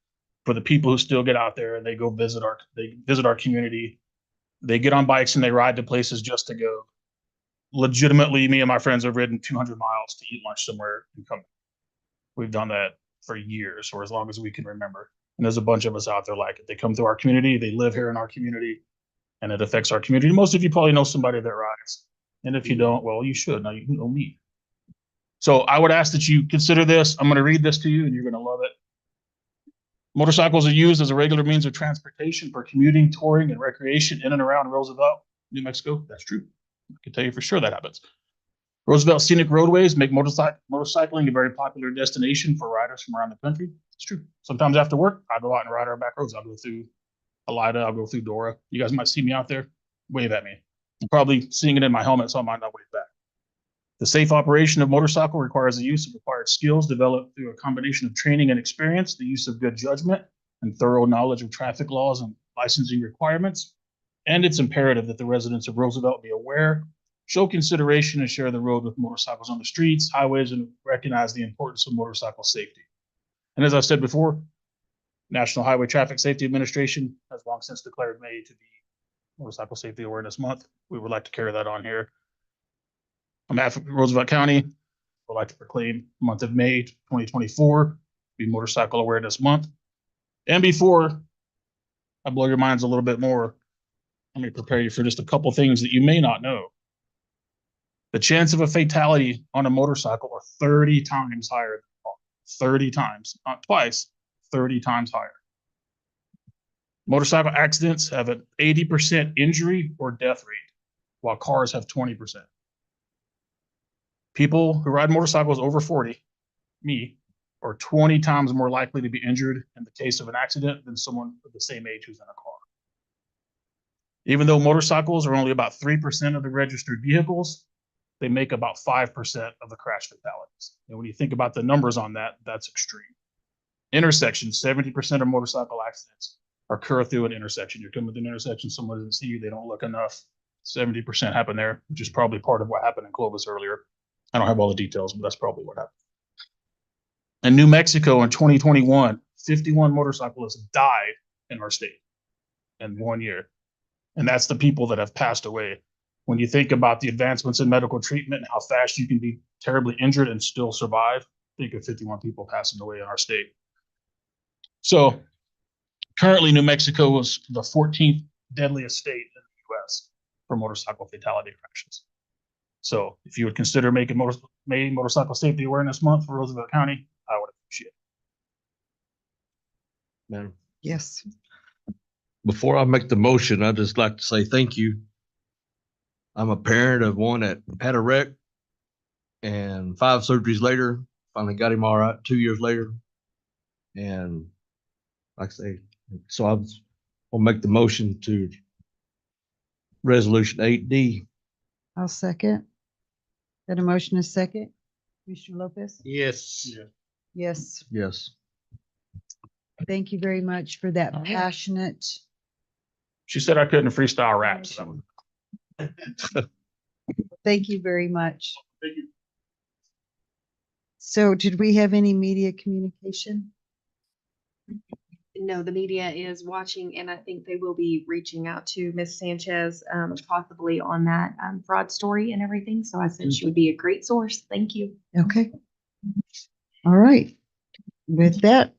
for the people who still get out there and they go visit our community. They get on bikes and they ride to places just to go. Legitimately, me and my friends have ridden 200 miles to eat lunch somewhere and come. We've done that for years or as long as we can remember. And there's a bunch of us out there like it. They come through our community, they live here in our community, and it affects our community. Most of you probably know somebody that rides. And if you don't, well, you should. Now you know me. So I would ask that you consider this. I'm going to read this to you and you're going to love it. Motorcycles are used as a regular means of transportation for commuting, touring, and recreation in and around Roosevelt, New Mexico. That's true. I can tell you for sure that happens. Roosevelt scenic roadways make motorcycling a very popular destination for riders from around the country. It's true. Sometimes after work, I go out and ride our back roads. I'll go through Elida. I'll go through Dora. You guys might see me out there. Wave at me. I'm probably seeing it in my helmet, so I might not wave back. The safe operation of motorcycle requires the use of required skills developed through a combination of training and experience, the use of good judgment, and thorough knowledge of traffic laws and licensing requirements. And it's imperative that the residents of Roosevelt be aware, show consideration, and share the road with motorcycles on the streets, highways, and recognize the importance of motorcycle safety. And as I said before, National Highway Traffic Safety Administration has long since declared May to be Motorcycle Safety Awareness Month. We would like to carry that on here. On behalf of Roosevelt County, would like to proclaim the month of May 2024 be Motorcycle Awareness Month. And before I blow your minds a little bit more, let me prepare you for just a couple things that you may not know. The chance of a fatality on a motorcycle are 30 times higher than a car. 30 times, not twice, 30 times higher. Motorcycle accidents have an 80% injury or death rate, while cars have 20%. People who ride motorcycles over 40, me, are 20 times more likely to be injured in the case of an accident than someone of the same age who's in a car. Even though motorcycles are only about 3% of the registered vehicles, they make about 5% of the crash fatalities. And when you think about the numbers on that, that's extreme. Intersections, 70% of motorcycle accidents occur through an intersection. You're coming to an intersection, someone doesn't see you, they don't look enough. 70% happen there, which is probably part of what happened in Clovis earlier. I don't have all the details, but that's probably what happened. In New Mexico in 2021, 51 motorcyclists died in our state in 1 year. And that's the people that have passed away. When you think about the advancements in medical treatment and how fast you can be terribly injured and still survive, think of 51 people passing away in our state. So Currently, New Mexico is the 14th deadliest state in the US for motorcycle fatality crashes. So if you would consider making Motorcycle Safety Awareness Month for Roosevelt County, I would appreciate it.
Madam,
Yes.
before I make the motion, I'd just like to say thank you. I'm a parent of one that had a wreck and 5 surgeries later, finally got him all right 2 years later. And like I say, so I'll make the motion to resolution 8D.
I'll second. Got a motion a second? Commissioner Lopez?
Yes.
Yes.
Yes.
Thank you very much for that passionate.
She said I couldn't freestyle rap. So that was-
Thank you very much.
Thank you.
So did we have any media communication?
No, the media is watching, and I think they will be reaching out to Ms. Sanchez, possibly on that fraud story and everything. So I said she would be a great source. Thank you.
Okay. All right. With that,